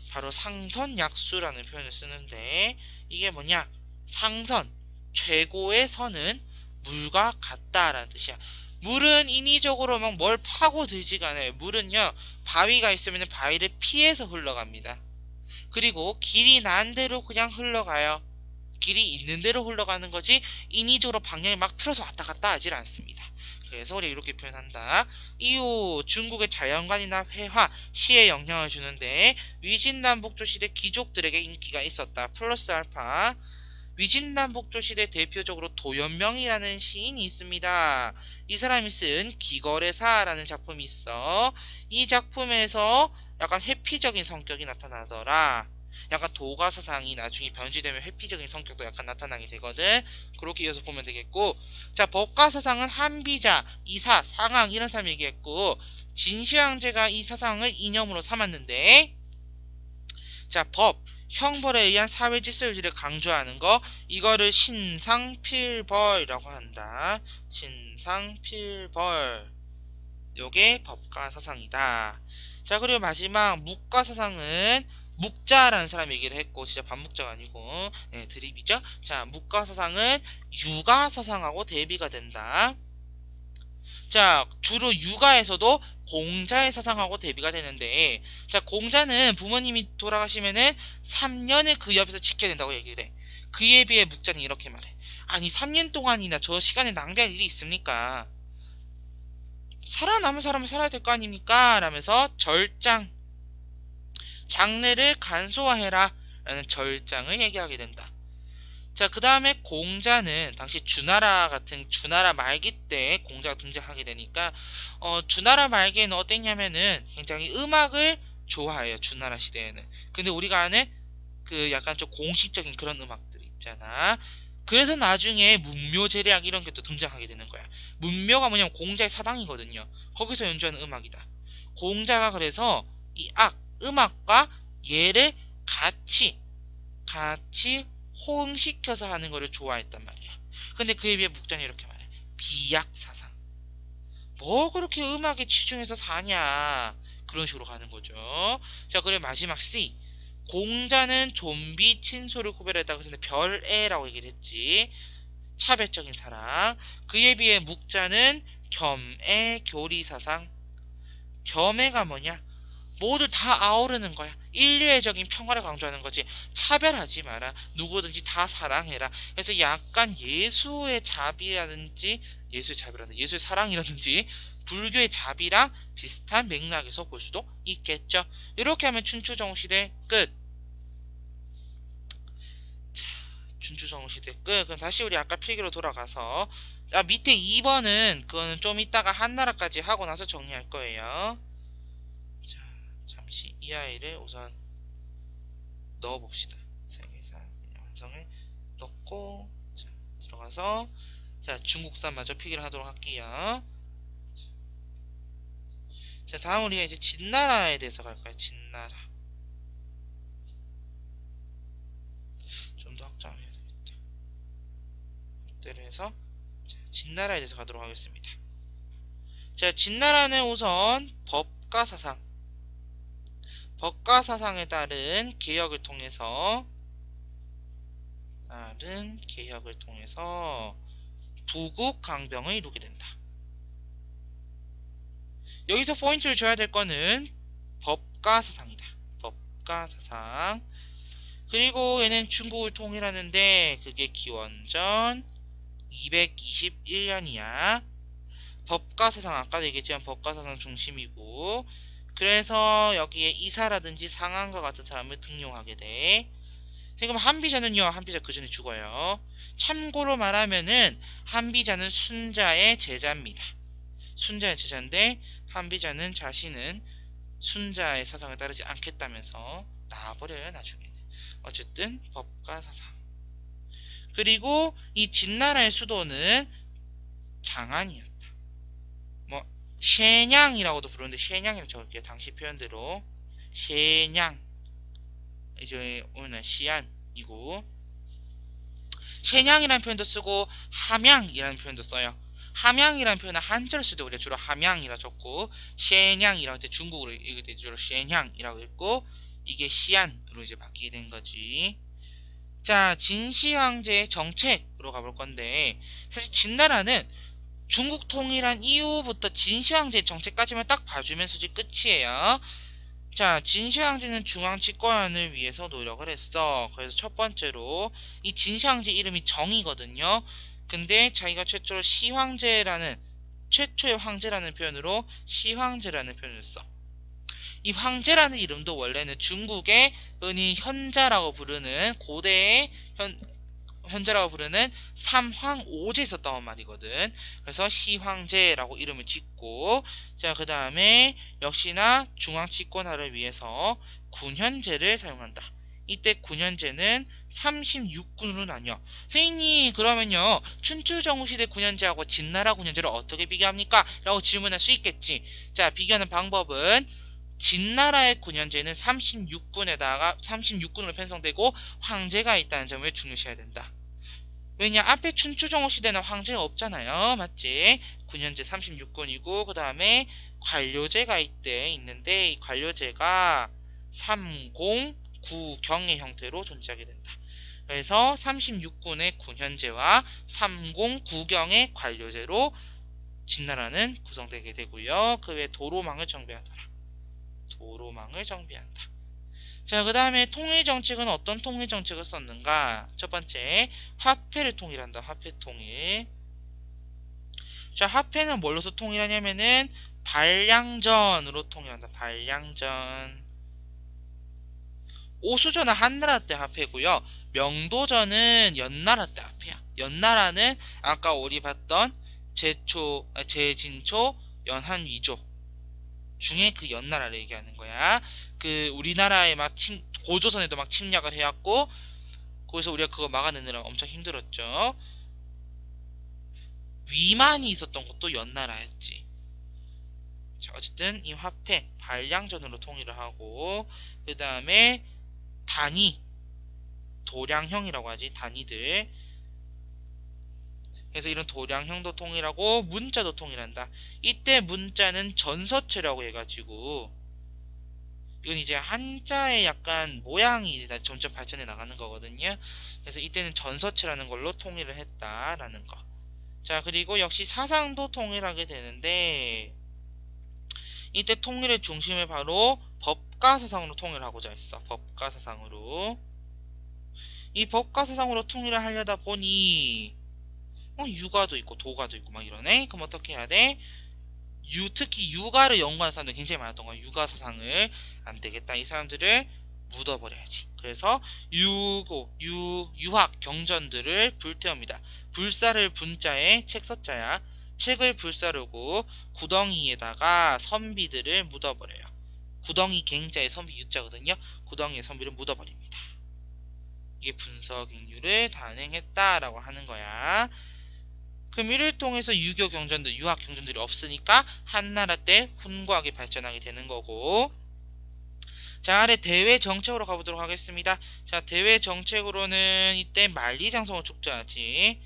Speaker 1: 바로 상선약수라는 표현을 쓰는데, 이게 뭐냐? 상선, 최고의 선은 물과 같다라는 뜻이야. 물은 인위적으로 막 뭘 파고 들지가 않아요. 물은요, 바위가 있으면 바위를 피해서 흘러갑니다. 그리고 길이 난 대로 그냥 흘러가요. 길이 있는 대로 흘러가는 거지 인위적으로 방향을 막 틀어서 왔다 갔다 하질 않습니다. 그래서 우리 이렇게 표현한다. 이후 중국의 자연관이나 회화, 시에 영향을 주는데 위진남북조 시대 귀족들에게 인기가 있었다. 플러스 알파. 위진남북조 시대 대표적으로 도연명이라는 시인이 있습니다. 이 사람이 쓴 기거래사라는 작품이 있어. 이 작품에서 약간 회피적인 성격이 나타나더라. 약간 도가 사상이 나중에 변질되면 회피적인 성격도 약간 나타나게 되거든. 그렇게 이어서 보면 되겠고, 자, 법가 사상은 한비자, 이사, 상왕 이런 사람 얘기했고, 진시황제가 이 사상을 이념으로 삼았는데, 자, 법, 형벌에 의한 사회 질서유지를 강조하는 거, 이거를 신상필벌이라고 한다. 신상필벌. 요게 법가 사상이다. 자, 그리고 마지막 묵가 사상은 묵자라는 사람 얘기를 했고, 진짜 반묵자가 아니고, 네, 드립이죠. 자, 묵가사상은 유가사상하고 대비가 된다. 자, 주로 육아에서도 공자의 사상하고 대비가 되는데, 자, 공자는 부모님이 돌아가시면은 3년을 그 옆에서 지켜야 된다고 얘기를 해. 그에 비해 묵자는 이렇게 말해. 아니, 3년 동안이나 저 시간을 낭비할 일이 있습니까? 살아남은 사람은 살아야 될 거 아닙니까? 라면서 절장, 장래를 간소화해라 라는 절장을 얘기하게 된다. 자, 그 다음에 공자는 당시 주나라 같은 주나라 말기 때 공자가 등장하게 되니까 주나라 말기에는 어땠냐면은 굉장히 음악을 좋아해요. 주나라 시대에는. 근데 우리가 아는 그 약간 좀 공식적인 그런 음악들 있잖아. 그래서 나중에 문묘제략 이런 게 또 등장하게 되는 거야. 문묘가 뭐냐면 공자의 사당이거든요. 거기서 연주하는 음악이다. 공자가 그래서 이 음악과 예를 같이 호응시켜서 하는 거를 좋아했단 말이야. 근데 그에 비해 묵자는 이렇게 말해. 비약사상. 뭐 그렇게 음악에 치중해서 사냐. 그런 식으로 가는 거죠. 자, 그리고 마지막 C. 공자는 좀비 친소를 구별했다고 했는데 별애라고 얘기를 했지. 차별적인 사랑. 그에 비해 묵자는 겸애 교리사상. 겸애가 뭐냐? 모두 다 아우르는 거야. 인류애적인 평화를 강조하는 거지. 차별하지 마라. 누구든지 다 사랑해라. 그래서 약간 예수의 자비라든지 예수의 사랑이라든지 불교의 자비랑 비슷한 맥락에서 볼 수도 있겠죠. 이렇게 하면 춘추정시대 끝. 자, 춘추정시대 끝. 그럼 다시 우리 아까 필기로 돌아가서 밑에 2번은 그거는 좀 이따가 한나라까지 하고 나서 정리할 거예요. 자, 잠시 이 아이를 우선 넣어봅시다. 세계사 완성을 넣고, 자, 들어가서, 자, 중국산 마저 필기를 하도록 할게요. 자, 다음 우리가 이제 진나라에 대해서 갈까요? 진나라. 좀 더 확장을 해야 되겠다. 확대를 해서, 자, 진나라에 대해서 가도록 하겠습니다. 자, 진나라는 우선 법과 사상에 따른 개혁을 통해서 부국 강병을 이루게 된다. 여기서 포인트를 줘야 될 거는 법가 사상이다. 법가 사상. 그리고 얘는 중국을 통일하는데 그게 기원전 221년이야. 법가 사상 아까도 얘기했지만 법가 사상 중심이고, 그래서 여기에 이사라든지 상한과 같은 사람을 등용하게 돼. 지금 한비자는요, 한비자 그 전에 죽어요. 참고로 말하면은 한비자는 순자의 제자입니다. 순자의 제자인데 한비자는 자신은 순자의 사상을 따르지 않겠다면서 나와버려요, 나중에는. 어쨌든 법과 사상. 그리고 이 진나라의 수도는 장안이었다. 뭐 셰냥이라고도 부르는데 셰냥이라고 적을게요. 당시 표현대로 셰냥, 이제 오늘 시안이고, 셰냥이라는 표현도 쓰고 함양이라는 표현도 써요. 함양이라는 표현은 한자로 쓸 때 우리가 주로 함양이라 적고, 셰냥이라고 할 때 중국어로 읽을 때 주로 셰냥이라고 읽고, 이게 시안으로 이제 바뀌게 된 거지. 자, 진시황제의 정책으로 가볼 건데, 사실 진나라는 중국 통일한 이후부터 진시황제의 정책까지만 딱 봐주면 솔직히 끝이에요. 자, 진시황제는 중앙 집권을 위해서 노력을 했어. 그래서 첫 번째로 이 진시황제 이름이 정이거든요. 근데 자기가 최초의 황제라는 표현으로 시황제라는 표현을 써. 이 황제라는 이름도 원래는 중국의 흔히 현자라고 부르는 고대의 현자라고 부르는 삼황오제에 썼던 말이거든. 그래서 시황제라고 이름을 짓고, 자, 그 다음에 역시나 중앙 집권화를 위해서 군현제를 사용한다. 이때 군현제는 36군으로 나뉘어. 선생님, 그러면요 춘추정시대 군현제하고 진나라 군현제를 어떻게 비교합니까? 라고 질문할 수 있겠지. 자, 비교하는 방법은 진나라의 군현제는 36군으로 편성되고 황제가 있다는 점을 중요시해야 된다. 왜냐, 앞에 춘추정후 시대는 황제가 없잖아요. 맞지? 군현제 36군이고, 그 다음에 관료제가 있는데 이 관료제가 30, 구경의 형태로 존재하게 된다. 그래서 36군의 군현제와 30구경의 관료제로 진나라는 구성되게 되고요. 그 외 도로망을 정비하더라. 도로망을 정비한다. 자, 그 다음에 통일 정책은 어떤 통일 정책을 썼는가? 첫 번째, 화폐를 통일한다. 화폐 통일. 자, 화폐는 뭘로서 통일하냐면은 발량전으로 통일한다. 발량전. 오수전은 한나라 때 화폐고요. 명도전은 연나라 때 화폐야. 연나라는 아까 우리 봤던 제진초, 연한위조 중에 그 연나라를 얘기하는 거야. 그 우리나라에 막 고조선에도 막 침략을 해왔고, 거기서 우리가 그거 막아내느라 엄청 힘들었죠. 위만이 있었던 것도 연나라였지. 자, 어쨌든 이 화폐 발량전으로 통일을 하고, 그 다음에 단위 도량형이라고 하지. 단위들. 그래서 이런 도량형도 통일하고 문자도 통일한다. 이때 문자는 전서체라고 해가지고, 이건 이제 한자의 약간 모양이 점점 발전해 나가는 거거든요. 그래서 이때는 전서체라는 걸로 통일을 했다라는 거. 자, 그리고 역시 사상도 통일하게 되는데, 이때 통일의 중심을 바로 법가사상으로 통일하고자 했어. 법가사상으로. 이 법가사상으로 통일을 하려다 보니 유가도 있고 도가도 있고 막 이러네. 그럼 어떻게 해야 돼? 특히 유가를 연구하는 사람들이 굉장히 많았던 거야. 유가 사상을. 안 되겠다. 이 사람들을 묻어버려야지. 그래서 유학 경전들을 불태웁니다. 불사를 분자에 책 서자야. 책을 불사르고 구덩이에다가 선비들을 묻어버려요. 구덩이 갱자의 선비 유자거든요. 구덩이의 선비를 묻어버립니다. 이게 분서객류를 단행했다라고 하는 거야. 그럼 이를 통해서 유교 경전들, 유학 경전들이 없으니까 한나라 때 훈과학이 발전하게 되는 거고. 자, 아래 대외 정책으로 가보도록 하겠습니다. 자, 대외 정책으로는 이때 만리장성을 축조하지.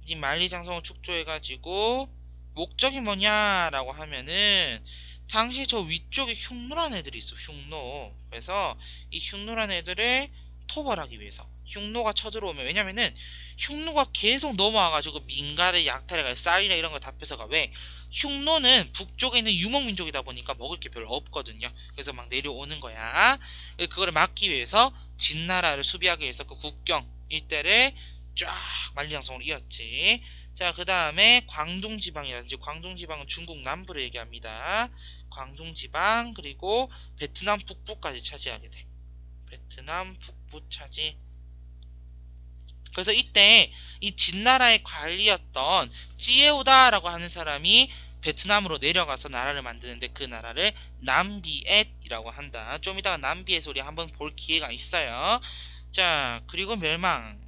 Speaker 1: 이 만리장성을 축조해가지고 목적이 뭐냐라고 하면은 당시 저 위쪽에 흉노란 애들이 있어. 흉노. 그래서 이 흉노란 애들을 토벌하기 위해서. 흉노가 쳐들어오면, 왜냐면은 흉노가 계속 넘어와가지고 민가를 약탈해가 쌀이나 이런 걸 다 뺏어가. 왜? 흉노는 북쪽에 있는 유목민족이다 보니까 먹을 게 별로 없거든요. 그래서 막 내려오는 거야. 그거를 막기 위해서 진나라를 수비하기 위해서 그 국경 일대를 쫙 만리장성으로 이었지. 자, 그 다음에 광둥지방이라든지, 광둥지방은 중국 남부를 얘기합니다. 광둥지방, 그리고 베트남 북부까지 차지하게 돼. 베트남 북부 차지. 그래서 이때 이 진나라의 관리였던 찌에오다라고 하는 사람이 베트남으로 내려가서 나라를 만드는데, 그 나라를 남비엣이라고 한다. 좀 이따가 남비엣 우리 한번 볼 기회가 있어요. 자, 그리고 멸망.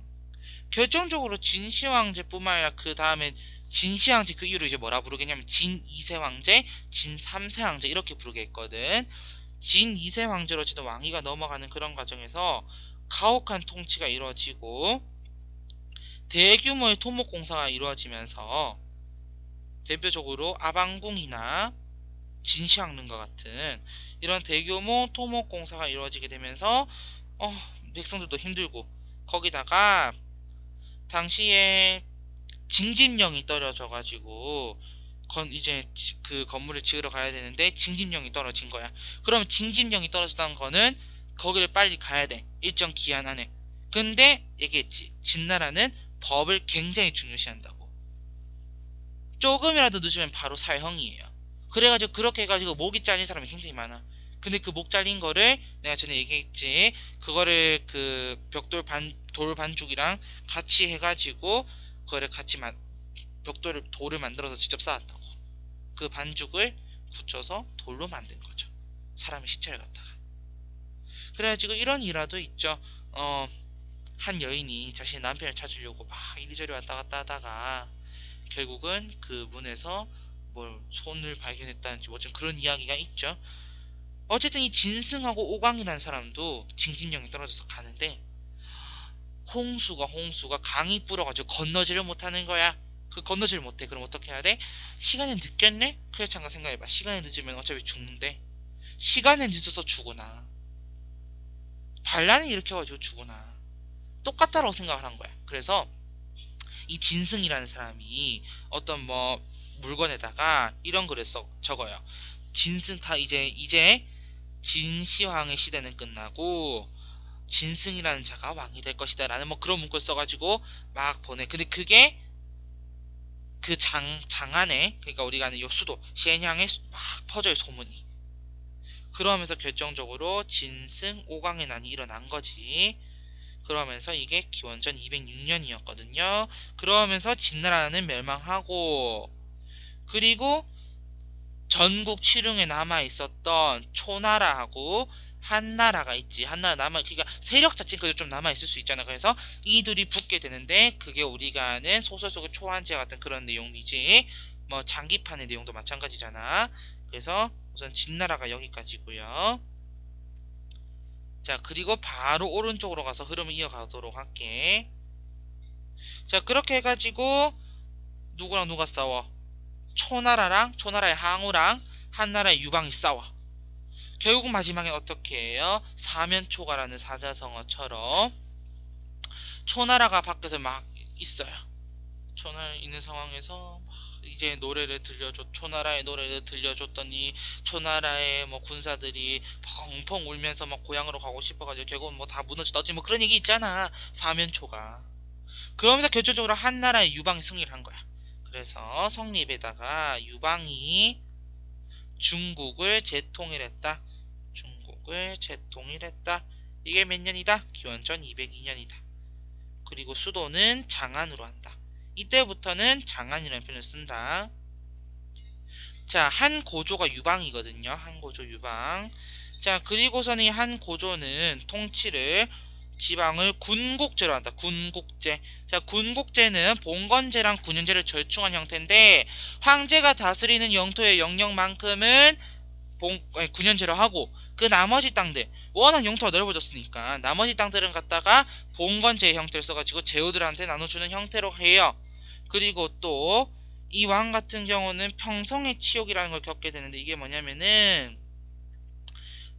Speaker 1: 결정적으로 진시 황제뿐만 아니라 그 다음에 진시 황제 그 이후로 이제 뭐라 부르겠냐면 진 2세 황제, 진 3세 황제 이렇게 부르겠거든. 진 2세 황제로 지금 왕위가 넘어가는 그런 과정에서 가혹한 통치가 이루어지고 대규모의 토목공사가 이루어지면서 대표적으로 아방궁이나 진시황릉과 같은 이런 대규모 토목공사가 이루어지게 되면서 백성들도 힘들고, 거기다가 당시에 징집령이 떨어져가지고 이제 그 건물을 지으러 가야 되는데 징집령이 떨어진 거야. 그럼 징집령이 떨어졌다는 거는 거기를 빨리 가야 돼. 일정 기한 안에. 근데 얘기했지. 진나라는 법을 굉장히 중요시한다고. 조금이라도 늦으면 바로 살형이에요. 그래가지고 그렇게 해가지고 목이 잘린 사람이 굉장히 많아. 근데 그 목 잘린 거를 내가 전에 얘기했지. 그거를 그 돌 반죽이랑 같이 해가지고 그거를 같이 돌을 만들어서 직접 쌓았다고. 그 반죽을 굳혀서 돌로 만든 거죠. 사람의 시체를 갖다가. 그래가지고 이런 일화도 있죠. 한 여인이 자신의 남편을 찾으려고 막 이리저리 왔다 갔다 하다가 결국은 그 문에서 뭘 손을 발견했다는지 뭐 좀 그런 이야기가 있죠. 어쨌든 이 진승하고 오광이라는 사람도 징집령이 떨어져서 가는데 홍수가 강이 불어가지고 건너지를 못하는 거야. 그 건너지를 못해. 그럼 어떻게 해야 돼? 시간이 늦겠네? 그래 잠깐 생각해봐. 시간이 늦으면 어차피 죽는데 시간이 늦어서 죽으나 반란을 일으켜가지고 죽으나 똑같다라고 생각을 한 거야. 그래서 이 진승이라는 사람이 어떤 뭐 물건에다가 이런 글을 적어요. 진승 다 이제 진시황의 시대는 끝나고 진승이라는 자가 왕이 될 것이다 라는 뭐 그런 문구를 써가지고 막 보내. 근데 그게 그 장안에, 그러니까 우리가 아는 요 수도 시엔향에 막 퍼져요, 소문이. 그러면서 결정적으로 진승 5강의 난이 일어난 거지. 그러면서 이게 기원전 206년이었거든요. 그러면서 진나라는 멸망하고, 그리고 전국 칠흥에 남아 있었던 초나라하고 한나라가 있지. 한나라 남아, 그러니까 세력 자체는 그래도 좀 남아 있을 수 있잖아. 그래서 이 둘이 붙게 되는데 그게 우리가 아는 소설 속의 초한지와 같은 그런 내용이지. 뭐 장기판의 내용도 마찬가지잖아. 그래서 우선 진나라가 여기까지고요. 자, 그리고 바로 오른쪽으로 가서 흐름을 이어가도록 할게. 자, 그렇게 해가지고 누구랑 누가 싸워? 초나라의 항우랑 한나라의 유방이 싸워. 결국 마지막에 어떻게 해요? 사면초가라는 사자성어처럼 초나라가 밖에서 막 있어요. 초나라 있는 상황에서 막 이제 초나라의 노래를 들려줬더니 초나라의 뭐 군사들이 펑펑 울면서 막 고향으로 가고 싶어가지고 결국은 뭐 다 무너져 떠지 뭐 그런 얘기 있잖아. 사면초가. 그러면서 결정적으로 한나라의 유방이 승리를 한 거야. 그래서 성립에다가 유방이 중국을 재통일했다. 중국을 재통일했다. 이게 몇 년이다? 기원전 202년이다. 그리고 수도는 장안으로 한다. 이때부터는 장안이라는 표현을 쓴다. 자, 한 고조가 유방이거든요. 한 고조 유방. 자, 그리고서는 이 한 고조는 통치를 지방을 군국제로 한다. 군국제. 자, 군국제는 봉건제랑 군현제를 절충한 형태인데 황제가 다스리는 영토의 영역만큼은 군현제로 하고 그 나머지 땅들 워낙 영토가 넓어졌으니까 나머지 땅들은 갖다가 봉건제의 형태를 써가지고 제후들한테 나눠주는 형태로 해요. 그리고 또 이 왕 같은 경우는 평성의 치욕이라는 걸 겪게 되는데 이게 뭐냐면은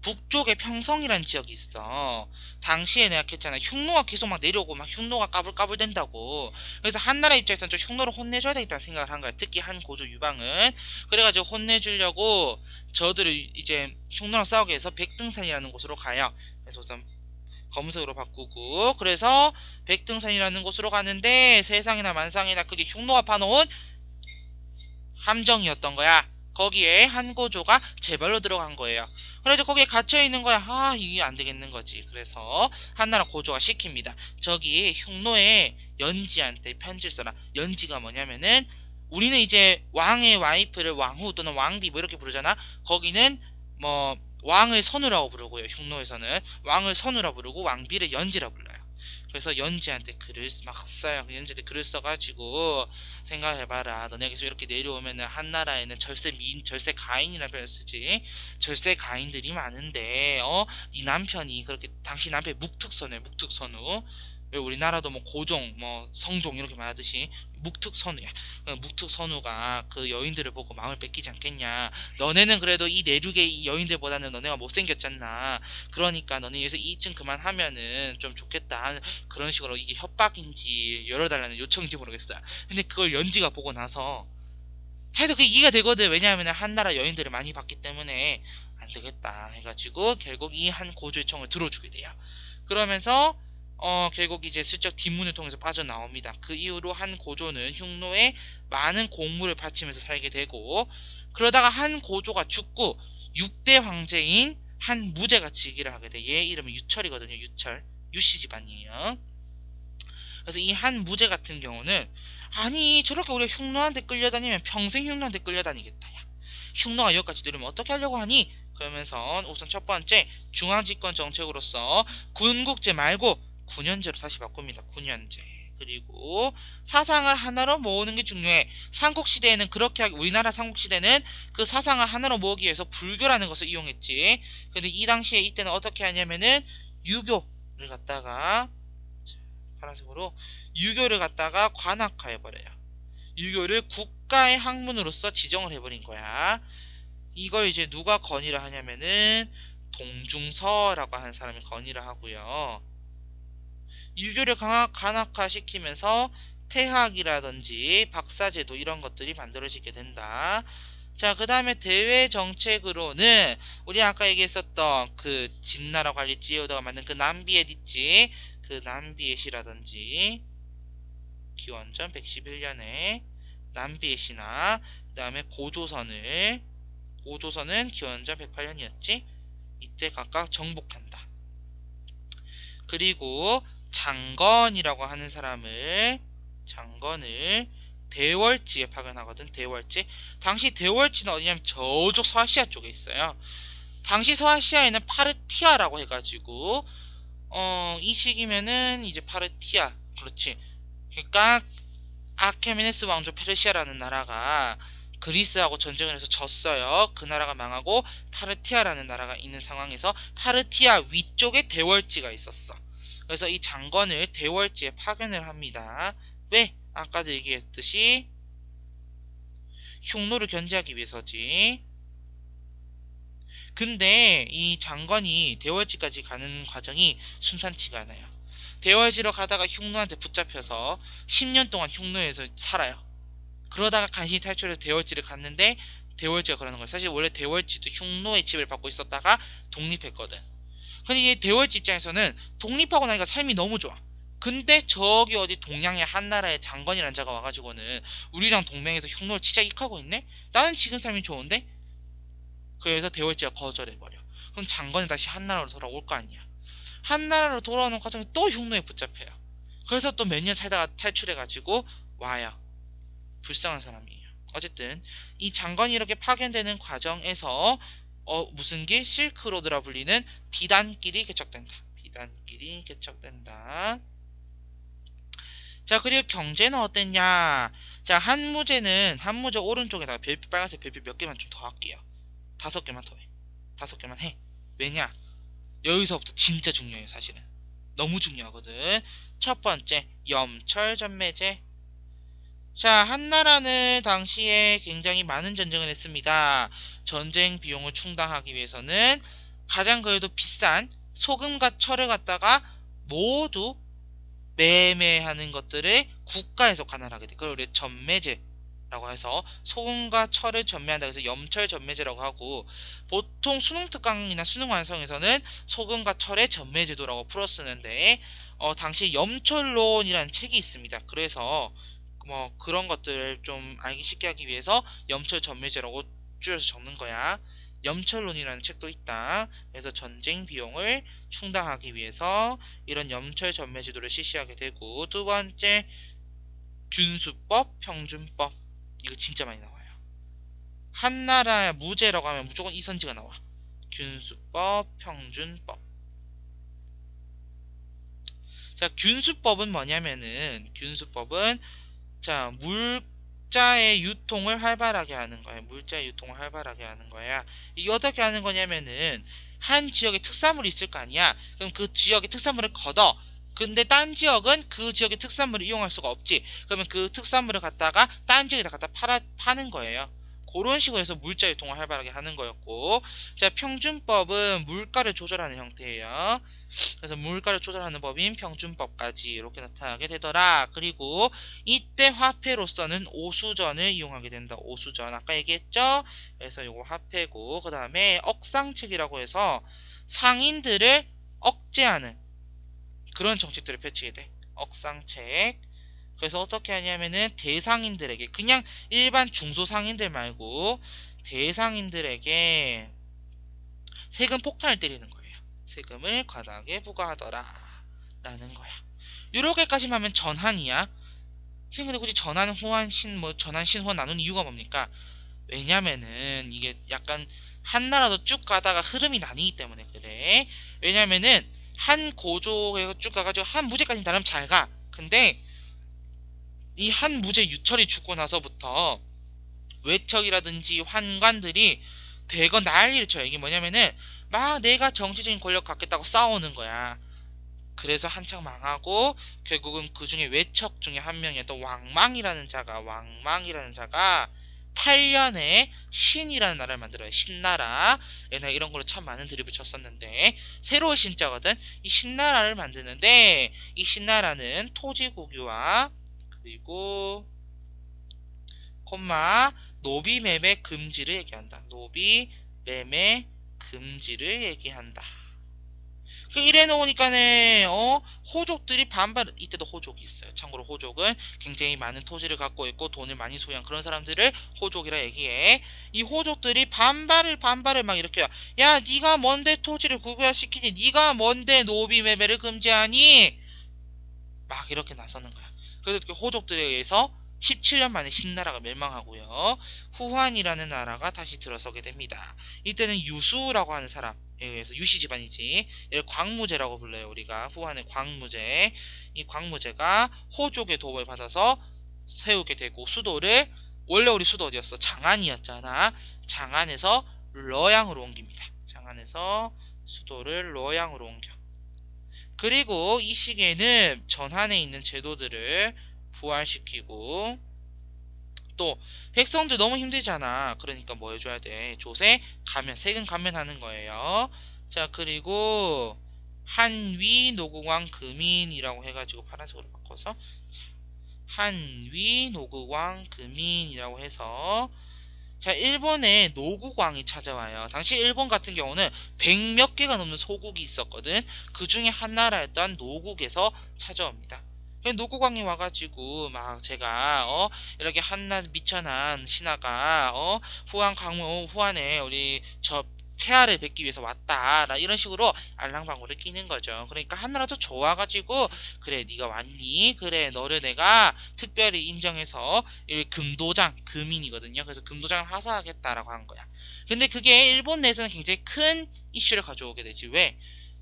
Speaker 1: 북쪽에 평성이라는 지역이 있어. 당시에 내가 했잖아. 흉노가 계속 막 내려오고 막 흉노가 까불까불 된다고. 그래서 한나라 입장에서는 좀 흉노를 혼내줘야 되겠다 생각을 한 거야. 특히 한 고조 유방은. 그래가지고 혼내주려고 저들을 이제 흉노랑 싸우게 해서 백등산이라는 곳으로 가요. 그래서 우선 검색으로 바꾸고 그래서 백등산이라는 곳으로 가는데 세상이나 만상이나 그게 흉노가 파놓은 함정이었던 거야. 거기에 한고조가 제발로 들어간 거예요. 그래서 거기에 갇혀 있는 거야. 아, 이게 안 되겠는 거지. 그래서 한나라 고조가 시킵니다. 저기 흉노의 연지한테 편지를 써라. 연지가 뭐냐면은 우리는 이제 왕의 와이프를 왕후 또는 왕비 뭐 이렇게 부르잖아. 거기는 뭐 왕을 선우라고 부르고요. 흉노에서는 왕을 선우라 부르고 왕비를 연지라 불러요. 그래서 연지한테 글을 막 써요. 연지한테 글을 써가지고 생각해봐라. 너네 계속 이렇게 내려오면은 한나라에는 절세 가인이라는 표현을 쓰지. 절세 가인들이 많은데, 네 남편이 그렇게 당신 남편이 묵특선우. 왜 우리나라도 뭐 고종, 뭐 성종 이렇게 말하듯이 묵특선우야. 묵특선우가 그 여인들을 보고 마음을 뺏기지 않겠냐. 너네는 그래도 이 내륙의 이 여인들보다는 너네가 못생겼잖아. 그러니까 너네 여기서 이쯤 그만하면은 좀 좋겠다. 그런 식으로 이게 협박인지 열어달라는 요청인지 모르겠어요. 근데 그걸 연지가 보고 나서 자기도 그게 이해가 되거든. 왜냐하면 한나라 여인들을 많이 봤기 때문에 안 되겠다 해가지고 결국 이 한 고조의 청을 들어주게 돼요. 그러면서 결국 이제 슬쩍 뒷문을 통해서 빠져나옵니다. 그 이후로 한 고조는 흉노에 많은 공물을 바치면서 살게 되고 그러다가 한 고조가 죽고 6대 황제인 한 무제가 즉위를 하게 돼. 얘 이름은 유철이거든요. 유철. 유씨 집안이에요. 그래서 이 한 무제 같은 경우는 아니 저렇게 우리가 흉노한테 끌려다니면 평생 흉노한테 끌려다니겠다. 야. 흉노가 여기까지 들으면 어떻게 하려고 하니? 그러면서 우선 첫 번째 중앙집권 정책으로서 군국제 말고 군현제로 다시 바꿉니다. 군현제. 그리고 사상을 하나로 모으는 게 중요해. 삼국시대에는 우리나라 삼국시대는 그 사상을 하나로 모으기 위해서 불교라는 것을 이용했지. 근데 이 당시에 이때는 어떻게 하냐면은 유교를 갖다가 파란색으로 유교를 갖다가 관학화해버려요. 유교를 국가의 학문으로서 지정을 해버린 거야. 이걸 이제 누가 건의를 하냐면은 동중서라고 하는 사람이 건의를 하고요. 유교를 간악화시키면서 태학이라든지 박사제도 이런 것들이 만들어지게 된다. 자, 그 다음에 대외 정책으로는 우리 아까 얘기했었던 그 진나라 관리 찌오더가 만든 그 남비엣 있지? 그 남비엣이라든지 기원전 111년에 남비엣이나 그 다음에 고조선은 기원전 108년이었지? 이때 각각 정복한다. 그리고 장건을 대월지에 파견하거든. 대월지. 당시 대월지는 어디냐면 저쪽 서아시아 쪽에 있어요. 당시 서아시아에는 파르티아라고 해가지고 이 시기면은 이제 파르티아, 그렇지. 그러니까 아케메네스 왕조 페르시아라는 나라가 그리스하고 전쟁을 해서 졌어요. 그 나라가 망하고 파르티아라는 나라가 있는 상황에서 파르티아 위쪽에 대월지가 있었어. 그래서 이 장건을 대월지에 파견을 합니다. 왜? 아까도 얘기했듯이 흉노를 견제하기 위해서지. 근데 이 장건이 대월지까지 가는 과정이 순탄치가 않아요. 대월지로 가다가 흉노한테 붙잡혀서 10년 동안 흉노에서 살아요. 그러다가 간신히 탈출해서 대월지를 갔는데 대월지가 그러는 거예요. 사실 원래 대월지도 흉노의 지배를 받고 있었다가 독립했거든. 근데 이 대월지 입장에서는 독립하고 나니까 삶이 너무 좋아. 근데 저기 어디 동양의 한나라의 장건이라는 자가 와가지고는 우리랑 동맹에서 흉노를 치자익하고 있네? 나는 지금 삶이 좋은데? 그래서 대월지가 거절해버려. 그럼 장건이 다시 한나라로 돌아올 거 아니야. 한나라로 돌아오는 과정에 또 흉노에 붙잡혀요. 그래서 또 몇 년 살다가 탈출해가지고 와요. 불쌍한 사람이에요. 어쨌든 이 장건이 이렇게 파견되는 과정에서 무슨 길? 실크로드라 불리는 비단길이 개척된다. 비단길이 개척된다. 자, 그리고 경제는 어땠냐? 자, 한무제 오른쪽에다가 별표, 빨간색 별표 몇 개만 좀 더 할게요. 5개만 더 해. 5개만 해. 왜냐? 여기서부터 진짜 중요해요, 사실은. 너무 중요하거든. 첫 번째, 염철전매제. 자, 한나라는 당시에 굉장히 많은 전쟁을 했습니다. 전쟁 비용을 충당하기 위해서는 가장 그래도 비싼 소금과 철을 갖다가 모두 매매하는 것들을 국가에서 관할하게 돼. 그걸 우리 전매제라고 해서 소금과 철을 전매한다 해서 염철 전매제라고 하고, 보통 수능 특강이나 수능 완성에서는 소금과 철의 전매제도라고 풀어쓰는데 당시 염철론이라는 책이 있습니다. 그래서 뭐 그런 것들을 좀 알기 쉽게 하기 위해서 염철 전매제라고 줄여서 적는 거야. 염철론이라는 책도 있다. 그래서 전쟁 비용을 충당하기 위해서 이런 염철 전매제도를 실시하게 되고, 두 번째 균수법, 평준법. 이거 진짜 많이 나와요. 한나라 무제라고 하면 무조건 이선지가 나와. 균수법, 평준법. 자, 균수법은 자, 물자의 유통을 활발하게 하는 거야. 물자의 유통을 활발하게 하는 거야. 이게 어떻게 하는 거냐면은 한 지역에 특산물이 있을 거 아니야. 그럼 그 지역의 특산물을 걷어. 근데 딴 지역은 그 지역의 특산물을 이용할 수가 없지. 그러면 그 특산물을 갖다가 딴 지역에다 갖다 파는 거예요. 그런 식으로 해서 물자 유통을 활발하게 하는 거였고, 자, 평준법은 물가를 조절하는 형태예요. 그래서 물가를 조절하는 법인 평준법까지 이렇게 나타나게 되더라. 그리고 이때 화폐로서는 오수전을 이용하게 된다. 오수전 아까 얘기했죠? 그래서 요거 화폐고, 그 다음에 억상책이라고 해서 상인들을 억제하는 그런 정책들을 펼치게 돼. 억상책. 그래서 어떻게 하냐면은 대상인들에게, 그냥 일반 중소상인들 말고 대상인들에게 세금 폭탄을 때리는 거예요. 세금을 과다하게 부과하더라 라는 거야. 요렇게까지만 하면 전한이야. 근데 굳이 전한, 후한, 전한, 신후한 나눈 이유가 뭡니까? 왜냐면은 이게 약간 한나라도 쭉 가다가 흐름이 나뉘기 때문에 그래. 왜냐면은 한 고조에서 쭉 가가지고 한 무제까지 나름 잘 가. 근데 이 한 무제 유철이 죽고 나서부터 외척이라든지 환관들이 대거 난리를 쳐요. 이게 뭐냐면은 막 내가 정치적인 권력 갖겠다고 싸우는 거야. 그래서 한창 망하고 결국은 그 중에 외척 중에 한 명이었던 왕망이라는 자가 8년에 신이라는 나라를 만들어요. 신나라. 옛날에 이런 걸로 참 많은 드립을 쳤었는데 새로운 신자거든. 이 신나라를 만드는데 이 신나라는 토지 국유와 그리고 콤마 노비 매매 금지를 얘기한다. 노비 매매 금지를 얘기한다. 그 이래 놓으니까네 호족들이 반발. 이때도 호족이 있어요. 참고로 호족은 굉장히 많은 토지를 갖고 있고 돈을 많이 소유한 그런 사람들을 호족이라 얘기해. 이 호족들이 반발을 막 일으켜요. 야 네가 뭔데 토지를 국유화시키지, 네가 뭔데 노비 매매를 금지하니, 막 이렇게 나서는 거야. 그래서 그 호족들에 의해서 17년 만에 신나라가 멸망하고요. 후한이라는 나라가 다시 들어서게 됩니다. 이때는 유수라고 하는 사람에 의해서, 유씨 집안이지, 얘를 광무제라고 불러요. 우리가 후한의 광무제. 이 광무제가 호족의 도움을 받아서 세우게 되고, 수도를, 원래 우리 수도 어디였어? 장안이었잖아. 장안에서 러양으로 옮깁니다. 장안에서 수도를 러양으로 옮겨. 그리고 이 시기에는 전한에 있는 제도들을 부활시키고, 또 백성들 너무 힘들잖아. 그러니까 뭐 해줘야 돼? 조세 감면, 세금 감면하는 거예요. 자, 그리고 한위 노국왕 금인이라고 해가지고 파란색으로 바꿔서, 자, 한위 노국왕 금인이라고 해서, 자, 일본에 노국왕이 찾아와요. 당시 일본 같은 경우는 100몇 개가 넘는 소국이 있었거든. 그 중에 한 나라였던 노국에서 찾아옵니다. 노국왕이 와가지고 막 제가 이렇게 한낱 미천한 신하가 후한 강무 후한에 우리 저 폐하를 뵙기 위해서 왔다, 이런 식으로 알랑방구를 끼는 거죠. 그러니까 하나라도 좋아가지고, 그래 네가 왔니? 그래 너를 내가 특별히 인정해서 금도장, 금인이거든요. 그래서 금도장을 하사하겠다라고 한 거야. 근데 그게 일본 내에서는 굉장히 큰 이슈를 가져오게 되지. 왜?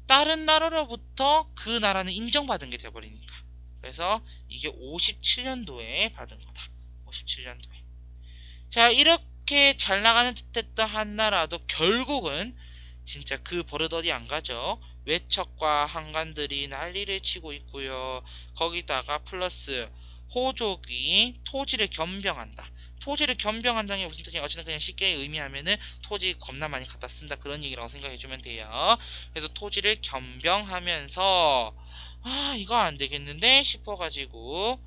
Speaker 1: 다른 나라로부터 그 나라는 인정받은 게 돼버리니까. 그래서 이게 57년도에 받은 거다. 57년도에. 자, 이렇게 잘 나가는 듯했던 한나라도 결국은 진짜 그 버릇 어디 안 가죠. 외척과 한관들이 난리를 치고 있고요. 거기다가 플러스 호족이 토지를 겸병한다. 토지를 겸병한다는 게 무슨 뜻이냐? 어쨌든 그냥 쉽게 의미하면은 토지 겁나 많이 갖다 쓴다, 그런 얘기라고 생각해주면 돼요. 그래서 토지를 겸병하면서 이거 안 되겠는데 싶어가지고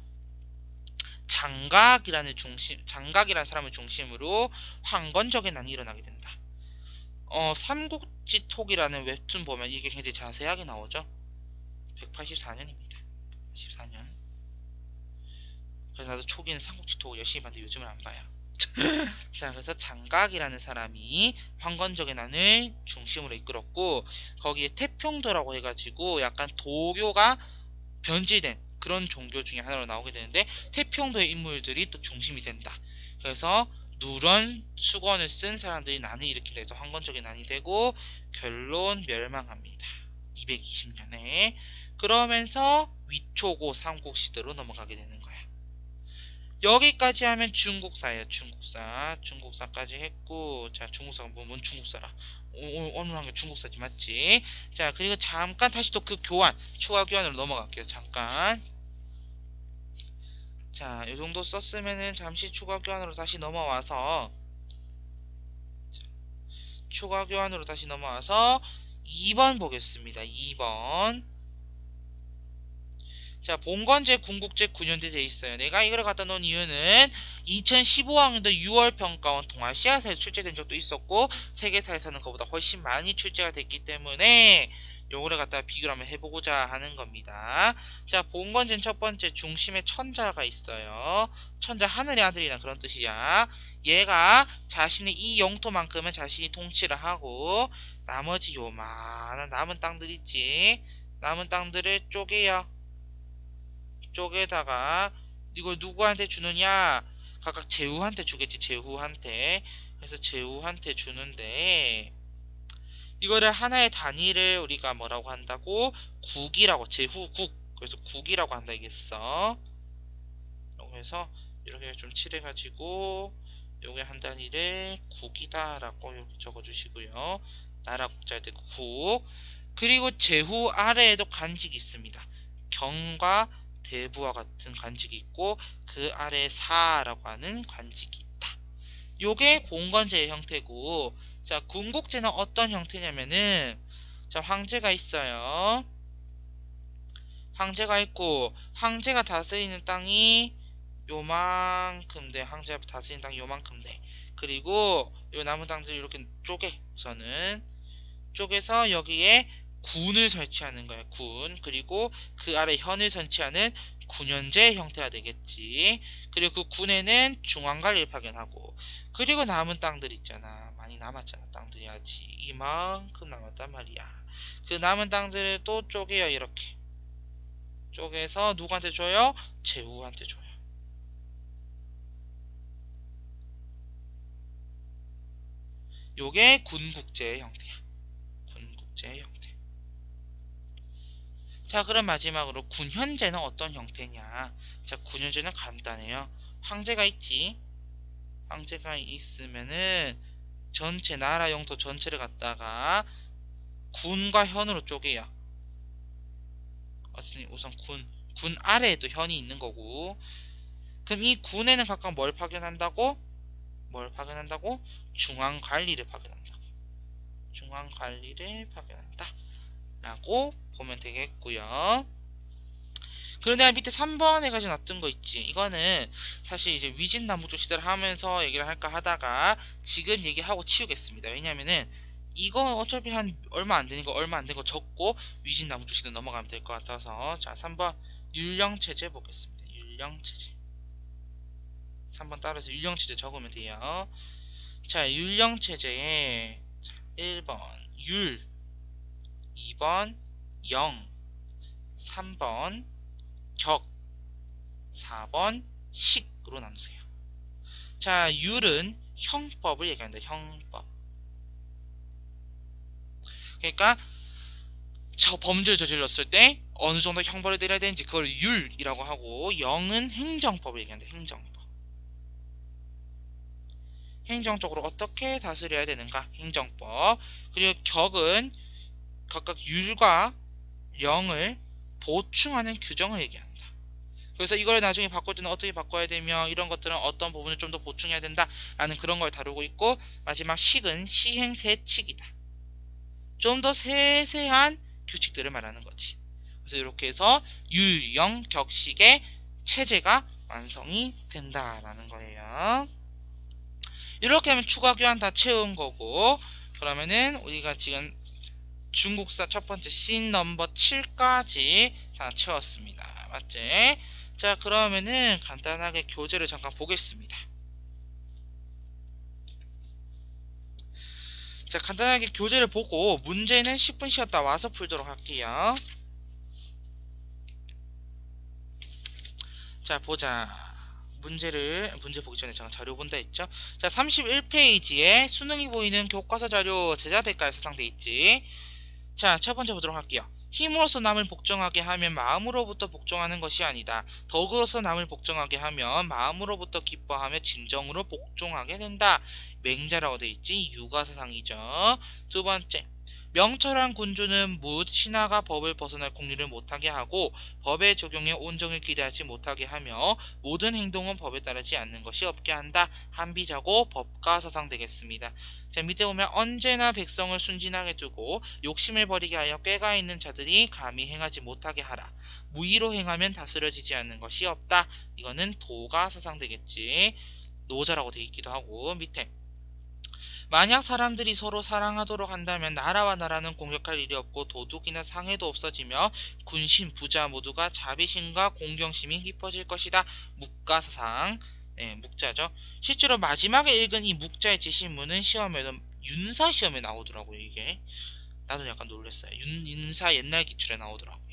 Speaker 1: 장각이라는 사람을 중심으로 황건적의 난이 일어나게 된다. 삼국지톡이라는 웹툰 보면 이게 굉장히 자세하게 나오죠. 184년입니다. 184년. 그래서 나도 초기는 삼국지톡을 열심히 봤는데 요즘은 안 봐요. 자, 그래서 장각이라는 사람이 황건적의 난을 중심으로 이끌었고, 거기에 태평도라고 해가지고 약간 도교가 변질된 그런 종교 중에 하나로 나오게 되는데, 태평도의 인물들이 또 중심이 된다. 그래서 누런 수건을 쓴 사람들이 난을 일으킨다 해서 황건적의 난이 되고, 결론 멸망합니다. 220년에. 그러면서 위초고 삼국시대로 넘어가게 되는 거야. 여기까지 하면 중국사예요. 중국사까지 했고, 자, 중국사가 뭔 중국사라. 오늘 한 게 중국사지, 맞지? 자, 그리고 잠깐 다시 또 그 교환, 추가 교환으로 넘어갈게요. 잠깐. 자, 이 정도 썼으면은 잠시 추가 교환으로 다시 넘어와서, 추가 교환으로 다시 넘어와서 2번 보겠습니다. 2번. 자, 본건제 궁국제 9년대 돼 있어요. 내가 이걸 갖다 놓은 이유는 2015학년도 6월 평가원 동아시아사에 출제된 적도 있었고, 세계사에서는 그보다 훨씬 많이 출제가 됐기 때문에 요거를 갖다 비교를 한번 해보고자 하는 겁니다. 자, 본건제는 첫 번째 중심에 천자가 있어요. 천자 하늘의 아들이란 그런 뜻이야. 얘가 자신의 이 영토만큼은 자신이 통치를 하고, 나머지 요만한 남은 땅들 있지. 남은 땅들을 쪼개요. 쪽에다가 이걸 누구한테 주느냐? 각각 제후한테 주겠지. 제후한테. 그래서 제후한테 주는데, 이거를 하나의 단위를 우리가 뭐라고 한다고? 국이라고. 제후국. 그래서 국이라고 한다 이겠어. 그래서 이렇게 좀 칠해가지고 요게 한 단위를 국이다 라고 이렇게 적어주시고요. 나라 국자 할 때 국. 그리고 제후 아래에도 관직이 있습니다. 경과 대부와 같은 관직이 있고, 그 아래 사라고 하는 관직이 있다. 요게 봉건제의 형태고, 자, 군국제는 어떤 형태냐면은, 자, 황제가 있어요. 황제가 있고, 황제가 다스리는 땅이 요만큼 돼. 황제가 다스리는 땅이 요만큼 돼. 그리고 요 남은 땅들 이렇게 쪼개. 우선은 쪼개서 여기에 군을 설치하는 거야. 군. 그리고 그 아래 현을 설치하는 군현제 형태가 되겠지. 그리고 그 군에는 중앙관리를 파견하고, 그리고 남은 땅들 있잖아. 많이 남았잖아. 땅들이 아직 이만큼 남았단 말이야. 그 남은 땅들을 또 쪼개요. 이렇게 쪼개서 누구한테 줘요? 제후한테 줘요. 요게 군국제의 형태야. 군국제의 형태. 자, 그럼 마지막으로 군현제는 어떤 형태냐? 자, 군현제는 간단해요. 황제가 있지. 황제가 있으면은 전체 나라 영토 전체를 갖다가 군과 현으로 쪼개요. 우선 군 아래에도 현이 있는 거고. 그럼 이 군에는 각각 뭘 파견한다고? 뭘 파견한다고? 중앙 관리를 파견한다고. 중앙 관리를 파견한다. 라고 보면 되겠고요. 그런데 밑에 3번에 가지고 놨던 거 있지. 이거는 사실 이제 위진남북조 시대를 하면서 얘기를 할까 하다가 지금 얘기하고 치우겠습니다. 왜냐면은 이거 어차피 한 얼마 안 되는 거 얼마 안 된 거 적고 위진남북조 시대 넘어가면 될 것 같아서, 자, 3번 율령체제 보겠습니다. 율령체제. 3번 따라서 율령체제 적으면 돼요. 자, 율령체제에 1번 율, 2번 영, 3번 격, 4번 식으로 나누세요. 자, 율은 형법을 얘기한다. 형법. 그러니까 저 범죄를 저질렀을 때 어느 정도 형벌을 내려야 되는지 그걸 율이라고 하고, 영은 행정법을 얘기한다. 행정법. 행정적으로 어떻게 다스려야 되는가? 행정법. 그리고 격은 각각 율과 영을 보충하는 규정을 얘기한다. 그래서 이걸 나중에 바꿀 때는 어떻게 바꿔야 되며, 이런 것들은 어떤 부분을 좀 더 보충해야 된다 라는 그런 걸 다루고 있고, 마지막 식은 시행세칙이다. 좀 더 세세한 규칙들을 말하는 거지. 그래서 이렇게 해서 율영격식의 체제가 완성이 된다라는 거예요. 이렇게 하면 추가 교환 다 채운 거고, 그러면은 우리가 지금 중국사 첫 번째 씬 넘버 7까지 다 채웠습니다. 맞지? 자, 그러면은 간단하게 교재를 잠깐 보겠습니다. 자, 간단하게 교재를 보고 문제는 10분 쉬었다 와서 풀도록 할게요. 자, 보자. 문제 보기 전에 잠깐 자료 본다 했죠? 자, 31페이지에 수능이 보이는 교과서 자료 제자백과에 사상돼 있지. 자, 첫 번째 보도록 할게요. 힘으로써 남을 복종하게 하면 마음으로부터 복종하는 것이 아니다. 덕으로서 남을 복종하게 하면 마음으로부터 기뻐하며 진정으로 복종하게 된다. 맹자라고 돼 있지. 유가사상이죠. 두 번째, 명철한 군주는 무 신하가 법을 벗어날 공리를 못하게 하고 법의 적용에 온정을 기대하지 못하게 하며 모든 행동은 법에 따르지 않는 것이 없게 한다. 한비자고 법가사상 되겠습니다. 자, 밑에 보면 언제나 백성을 순진하게 두고 욕심을 버리게 하여 꾀가 있는 자들이 감히 행하지 못하게 하라. 무의로 행하면 다스려지지 않는 것이 없다. 이거는 도가 사상 되겠지. 노자라고 돼 있기도 하고. 밑에 만약 사람들이 서로 사랑하도록 한다면 나라와 나라는 공격할 일이 없고 도둑이나 상해도 없어지며 군신, 부자 모두가 자비심과 공경심이 깊어질 것이다. 묵가사상. 네, 묵자죠. 실제로 마지막에 읽은 이 묵자의 제시문은 시험에도 윤사 시험에 나오더라고요. 이게 나도 약간 놀랐어요. 윤사 옛날 기출에 나오더라고요.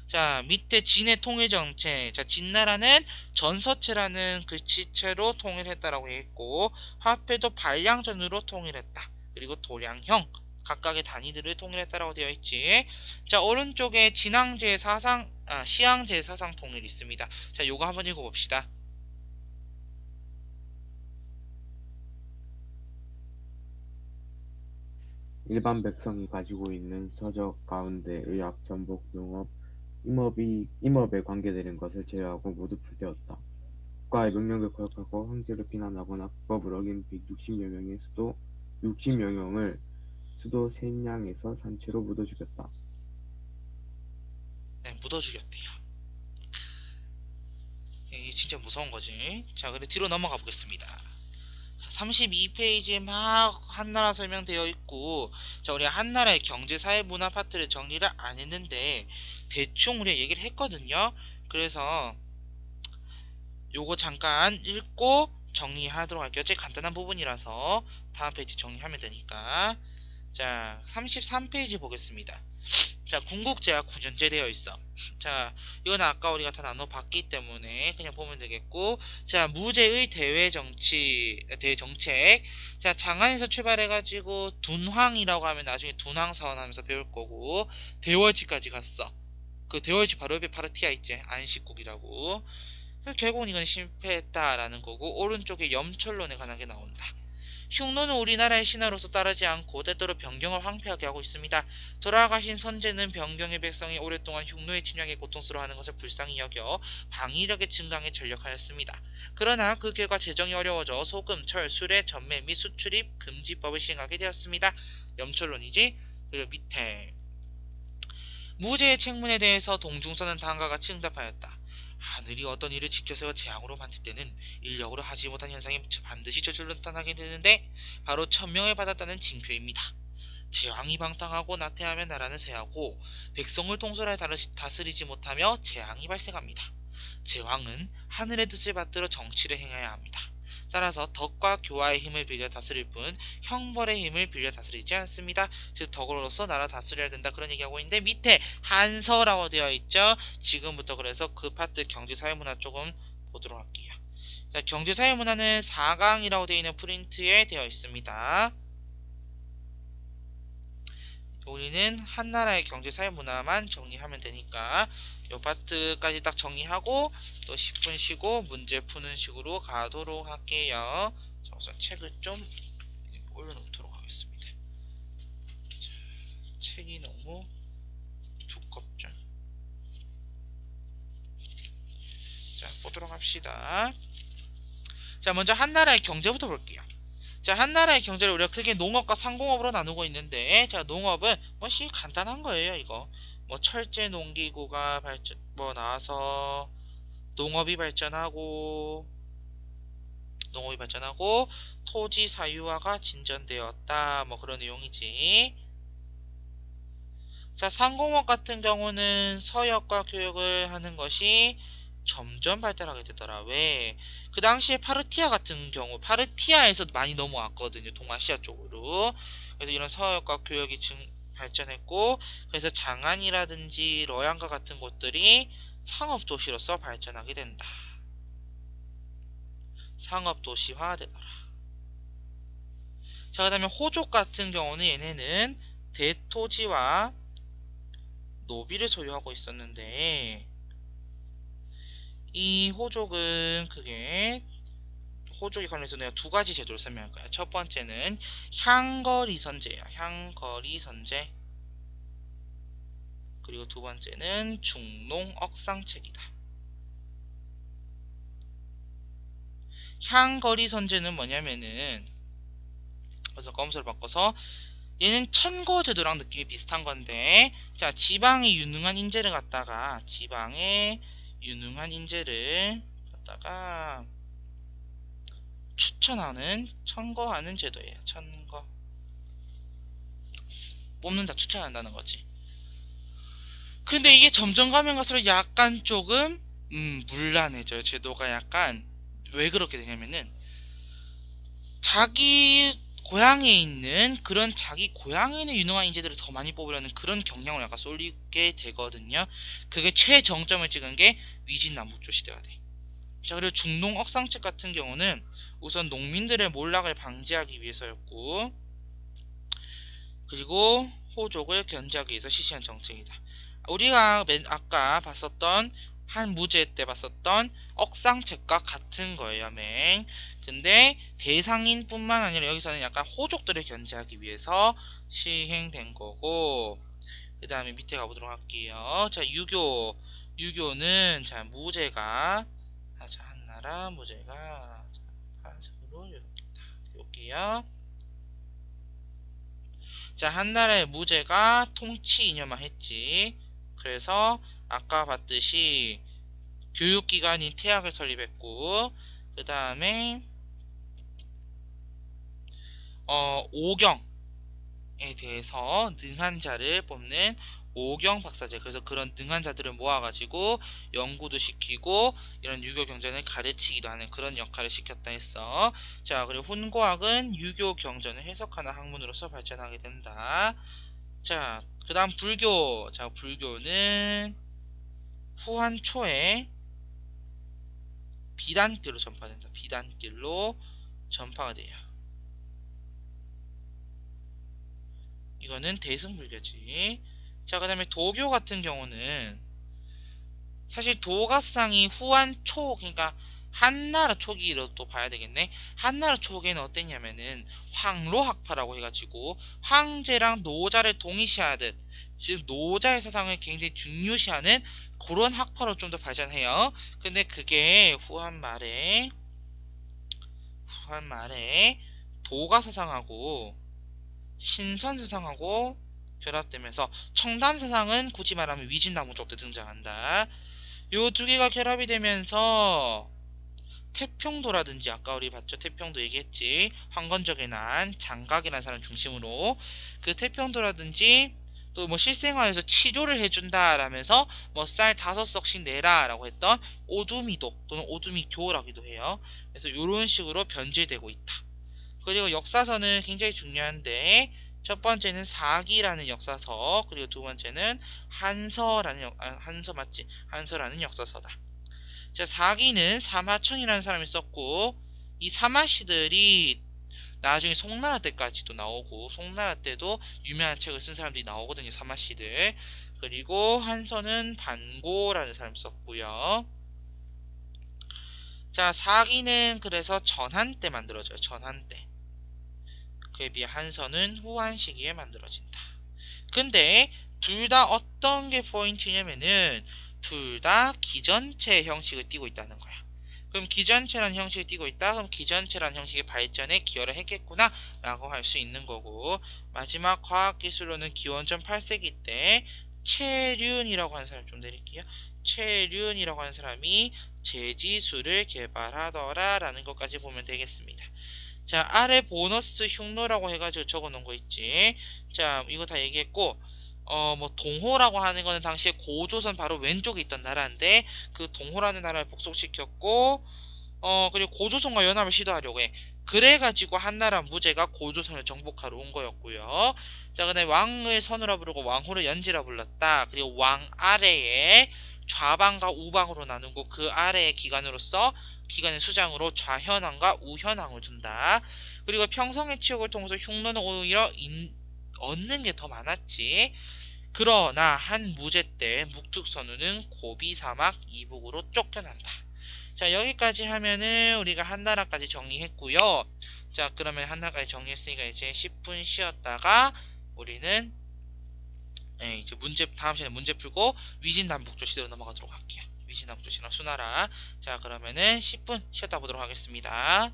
Speaker 1: 자, 밑에 진의 통일 정책. 자, 진나라는 전서체라는 글씨체로 통일했다라고 했고, 화폐도 발량전으로 통일했다. 그리고 도량형 각각의 단위들을 통일했다라고 되어 있지. 자, 오른쪽에 진앙제 사상, 시앙제 사상 통일이 있습니다. 자, 요거 한번 읽어봅시다.
Speaker 2: 일반 백성이 가지고 있는 서적 가운데 의학, 전복, 농업, 임업에 관계되는 것을 제외하고 모두 풀되었다. 국가의 명령을 거역하고 황제를 비난하거나 불법을 어긴 160여 명의 수도 60명을 수도 셈양에서 산채로 묻어 죽였다.
Speaker 1: 네, 묻어 죽였대요. 이게 진짜 무서운 거지. 자, 그래 뒤로 넘어가 보겠습니다. 32페이지에 막 한나라 설명되어 있고, 자, 우리가 한나라의 경제, 사회, 문화 파트를 정리를 안 했는데 대충 우리가 얘기를 했거든요. 그래서 요거 잠깐 읽고 정리하도록 할게요. 제일 간단한 부분이라서 다음 페이지 정리하면 되니까. 자, 33페이지 보겠습니다. 자, 궁극제와 구전제 되어 있어. 자, 이건 아까 우리가 다 나눠봤기 때문에 그냥 보면 되겠고, 자, 무제의 대정책. 자, 장안에서 출발해가지고 둔황이라고 하면 나중에 둔황사원 하면서 배울 거고, 대월지까지 갔어. 그 대월지 바로 옆에 파르티아 있지, 안식국이라고. 결국은 이건 실패했다라는 거고, 오른쪽에 염철론에 관한 게 나온다. 흉노는 우리나라의 신하로서 따르지 않고 때때로 변경을 황폐하게 하고 있습니다. 돌아가신 선제는 변경의 백성이 오랫동안 흉노의 침략에 고통스러워하는 것을 불쌍히 여겨 방위력의 증강에 전력하였습니다. 그러나 그 결과 재정이 어려워져 소금, 철, 수레, 전매 및 수출입 금지법을 시행하게 되었습니다. 염철론이지. 그리고 밑에 무제의 책문에 대해서 동중서는 다음과 같이 응답하였다. 하늘이 어떤 일을 지켜세워 재앙으로 만들 때는 인력으로 하지 못한 현상이 반드시 저절로 나타나게 되는데 바로 천명을 받았다는 징표입니다. 재앙이 방탕하고 나태하면 나라는 쇠하고 백성을 통솔하여 다스리지 못하며 재앙이 발생합니다. 제왕은 하늘의 뜻을 받들어 정치를 행해야 합니다. 따라서 덕과 교화의 힘을 빌려 다스릴 뿐 형벌의 힘을 빌려 다스리지 않습니다. 즉 덕으로서 나라 다스려야 된다 그런 얘기하고 있는데 밑에 한서라고 되어 있죠. 지금부터 그래서 그 파트 경제사회문화 조금 보도록 할게요. 자, 경제사회문화는 4강이라고 되어 있는 프린트에 되어 있습니다. 우리는 한나라의 경제, 사회, 문화만 정리하면 되니까 요 파트까지 딱 정리하고 또 10분 쉬고 문제 푸는 식으로 가도록 할게요. 자, 우선 책을 좀 올려놓도록 하겠습니다. 자, 책이 너무 두껍죠. 자, 보도록 합시다. 자, 먼저 한나라의 경제부터 볼게요. 자, 한나라의 경제를 우리가 크게 농업과 상공업으로 나누고 있는데, 자, 농업은 뭐시 간단한 거예요, 이거. 뭐 철제 농기구가 나와서 농업이 발전하고 토지 사유화가 진전되었다. 뭐 그런 내용이지. 자, 상공업 같은 경우는 서역과 교역을 하는 것이 점점 발달하게 되더라. 왜? 그 당시에 파르티아 같은 경우, 파르티아에서 많이 넘어왔거든요. 동아시아 쪽으로. 그래서 이런 서역과 교역이 발전했고, 그래서 장안이라든지 러양과 같은 곳들이 상업 도시로서 발전하게 된다. 상업 도시화 되더라. 자, 그 다음에 호족 같은 경우는 얘네는 대토지와 노비를 소유하고 있었는데, 이 호족은 호족에 관련해서 내가 두 가지 제도를 설명할 거야. 첫 번째는 향거리 선제예요. 향거리 선제. 그리고 두 번째는 중농 억상책이다. 향거리 선제는 뭐냐면은 그래서 검수를 바꿔서 얘는 천거 제도랑 느낌이 비슷한 건데, 자, 지방의 유능한 인재를 갖다가 천거하는 제도예요. 천거. 뽑는다, 추천한다는 거지. 근데 이게 점점 가면 갈수록 약간 조금 문란해져요. 제도가 약간. 왜 그렇게 되냐면은 자기 고향에 있는 그런 자기 고향에 있는 유능한 인재들을 더 많이 뽑으려는 그런 경향을 약간 쏠리게 되거든요. 그게 최정점을 찍은 게 위진남북조 시대가 돼. 자, 그리고 중농 억상책 같은 경우는 우선 농민들의 몰락을 방지하기 위해서였고, 그리고 호족을 견제하기 위해서 실시한 정책이다. 우리가 아까 봤었던 한 무제 때 봤었던 억상책과 같은 거예요, 맹. 근데 대상인뿐만 아니라 여기서는 약간 호족들을 견제하기 위해서 시행된 거고, 그 다음에 밑에 가보도록 할게요. 자, 유교는 자 무제가 자 한나라 무제가 파란색으로 이렇게 볼게요. 자, 한나라의 무제가 통치 이념화했지. 그래서 아까 봤듯이 교육기관인 태학을 설립했고, 그 다음에 오경에 대해서 능한 자를 뽑는 오경 박사제. 그래서 그런 능한 자들을 모아가지고 연구도 시키고 이런 유교 경전을 가르치기도 하는 그런 역할을 시켰다 했어. 자, 그리고 훈고학은 유교 경전을 해석하는 학문으로서 발전하게 된다. 자, 그 다음 불교. 자, 불교는 후한 초에 비단길로 전파된다. 비단길로 전파가 돼요. 이거는 대승불교지. 자, 그 다음에 도교 같은 경우는 사실 도가상이 후한 초, 그러니까 한나라 초기로 또 봐야 되겠네. 한나라 초기에는 어땠냐면은 황로학파라고 해가지고 황제랑 노자를 동일시하듯, 즉 노자의 사상을 굉장히 중요시하는 그런 학파로 좀 더 발전해요. 근데 그게 후한 말에 도가 사상하고 신선 사상하고 결합되면서 청담 사상은 굳이 말하면 위진나무 쪽도 등장한다. 요 두 개가 결합이 되면서 태평도라든지, 아까 우리 봤죠? 태평도 얘기했지. 황건적의 난 장각이라는 사람 중심으로 그 태평도라든지, 또 뭐 실생활에서 치료를 해준다라면서 뭐 쌀 5석씩 내라라고 했던 오두미도 또는 오두미교라기도 해요. 그래서 이런 식으로 변질되고 있다. 그리고 역사서는 굉장히 중요한데, 첫 번째는 사기라는 역사서, 그리고 두 번째는 한서 맞지? 한서라는 역사서다. 자, 사기는 사마천이라는 사람이 썼고, 이 사마씨들이 나중에 송나라 때까지도 나오고, 송나라 때도 유명한 책을 쓴 사람들이 나오거든요, 사마씨들. 그리고 한서는 반고라는 사람이 썼고요. 자, 사기는 그래서 전한 때 만들어져요, 전한 때. 그에 비해 한서는 후한 시기에 만들어진다. 근데 둘 다 어떤 게 포인트냐면은 둘 다 기전체 형식을 띠고 있다는 거야. 그럼 기전체라는 형식을 띠고 있다. 그럼 기전체라는 형식의 발전에 기여를 했겠구나 라고 할 수 있는 거고, 마지막 과학기술로는 기원전 8세기 때 최륜이라고 하는 사람 좀 내릴게요. 최륜이라고 하는 사람이 제지수를 개발하더라 라는 것까지 보면 되겠습니다. 자, 아래 보너스 흉노라고 해가지고 적어 놓은 거 있지. 자, 이거 다 얘기했고, 뭐, 동호라고 하는 거는 당시에 고조선 바로 왼쪽에 있던 나라인데, 그 동호라는 나라를 복속시켰고, 그리고 고조선과 연합을 시도하려고 해. 그래가지고 한나라 무제가 고조선을 정복하러 온 거였고요. 자, 근데 왕을 선우라 부르고 왕후를 연지라 불렀다. 그리고 왕 아래에 좌방과 우방으로 나누고 그 아래의 기관의 수장으로 좌현왕과 우현왕을 둔다. 그리고 평성의 치욕을 통해서 흉노는 오히려 얻는 게 더 많았지. 그러나 한 무제 때 묵툭선우는 고비사막 이북으로 쫓겨난다. 자, 여기까지 하면은 우리가 한나라까지 정리했고요. 자, 그러면 한나라까지 정리했으니까 이제 10분 쉬었다가 우리는 이제 다음 시간에 문제 풀고 위진남북조 시대로 넘어가도록 할게요. 위진남북조 시대랑 수나라. 자, 그러면은 10분 쉬었다 보도록 하겠습니다.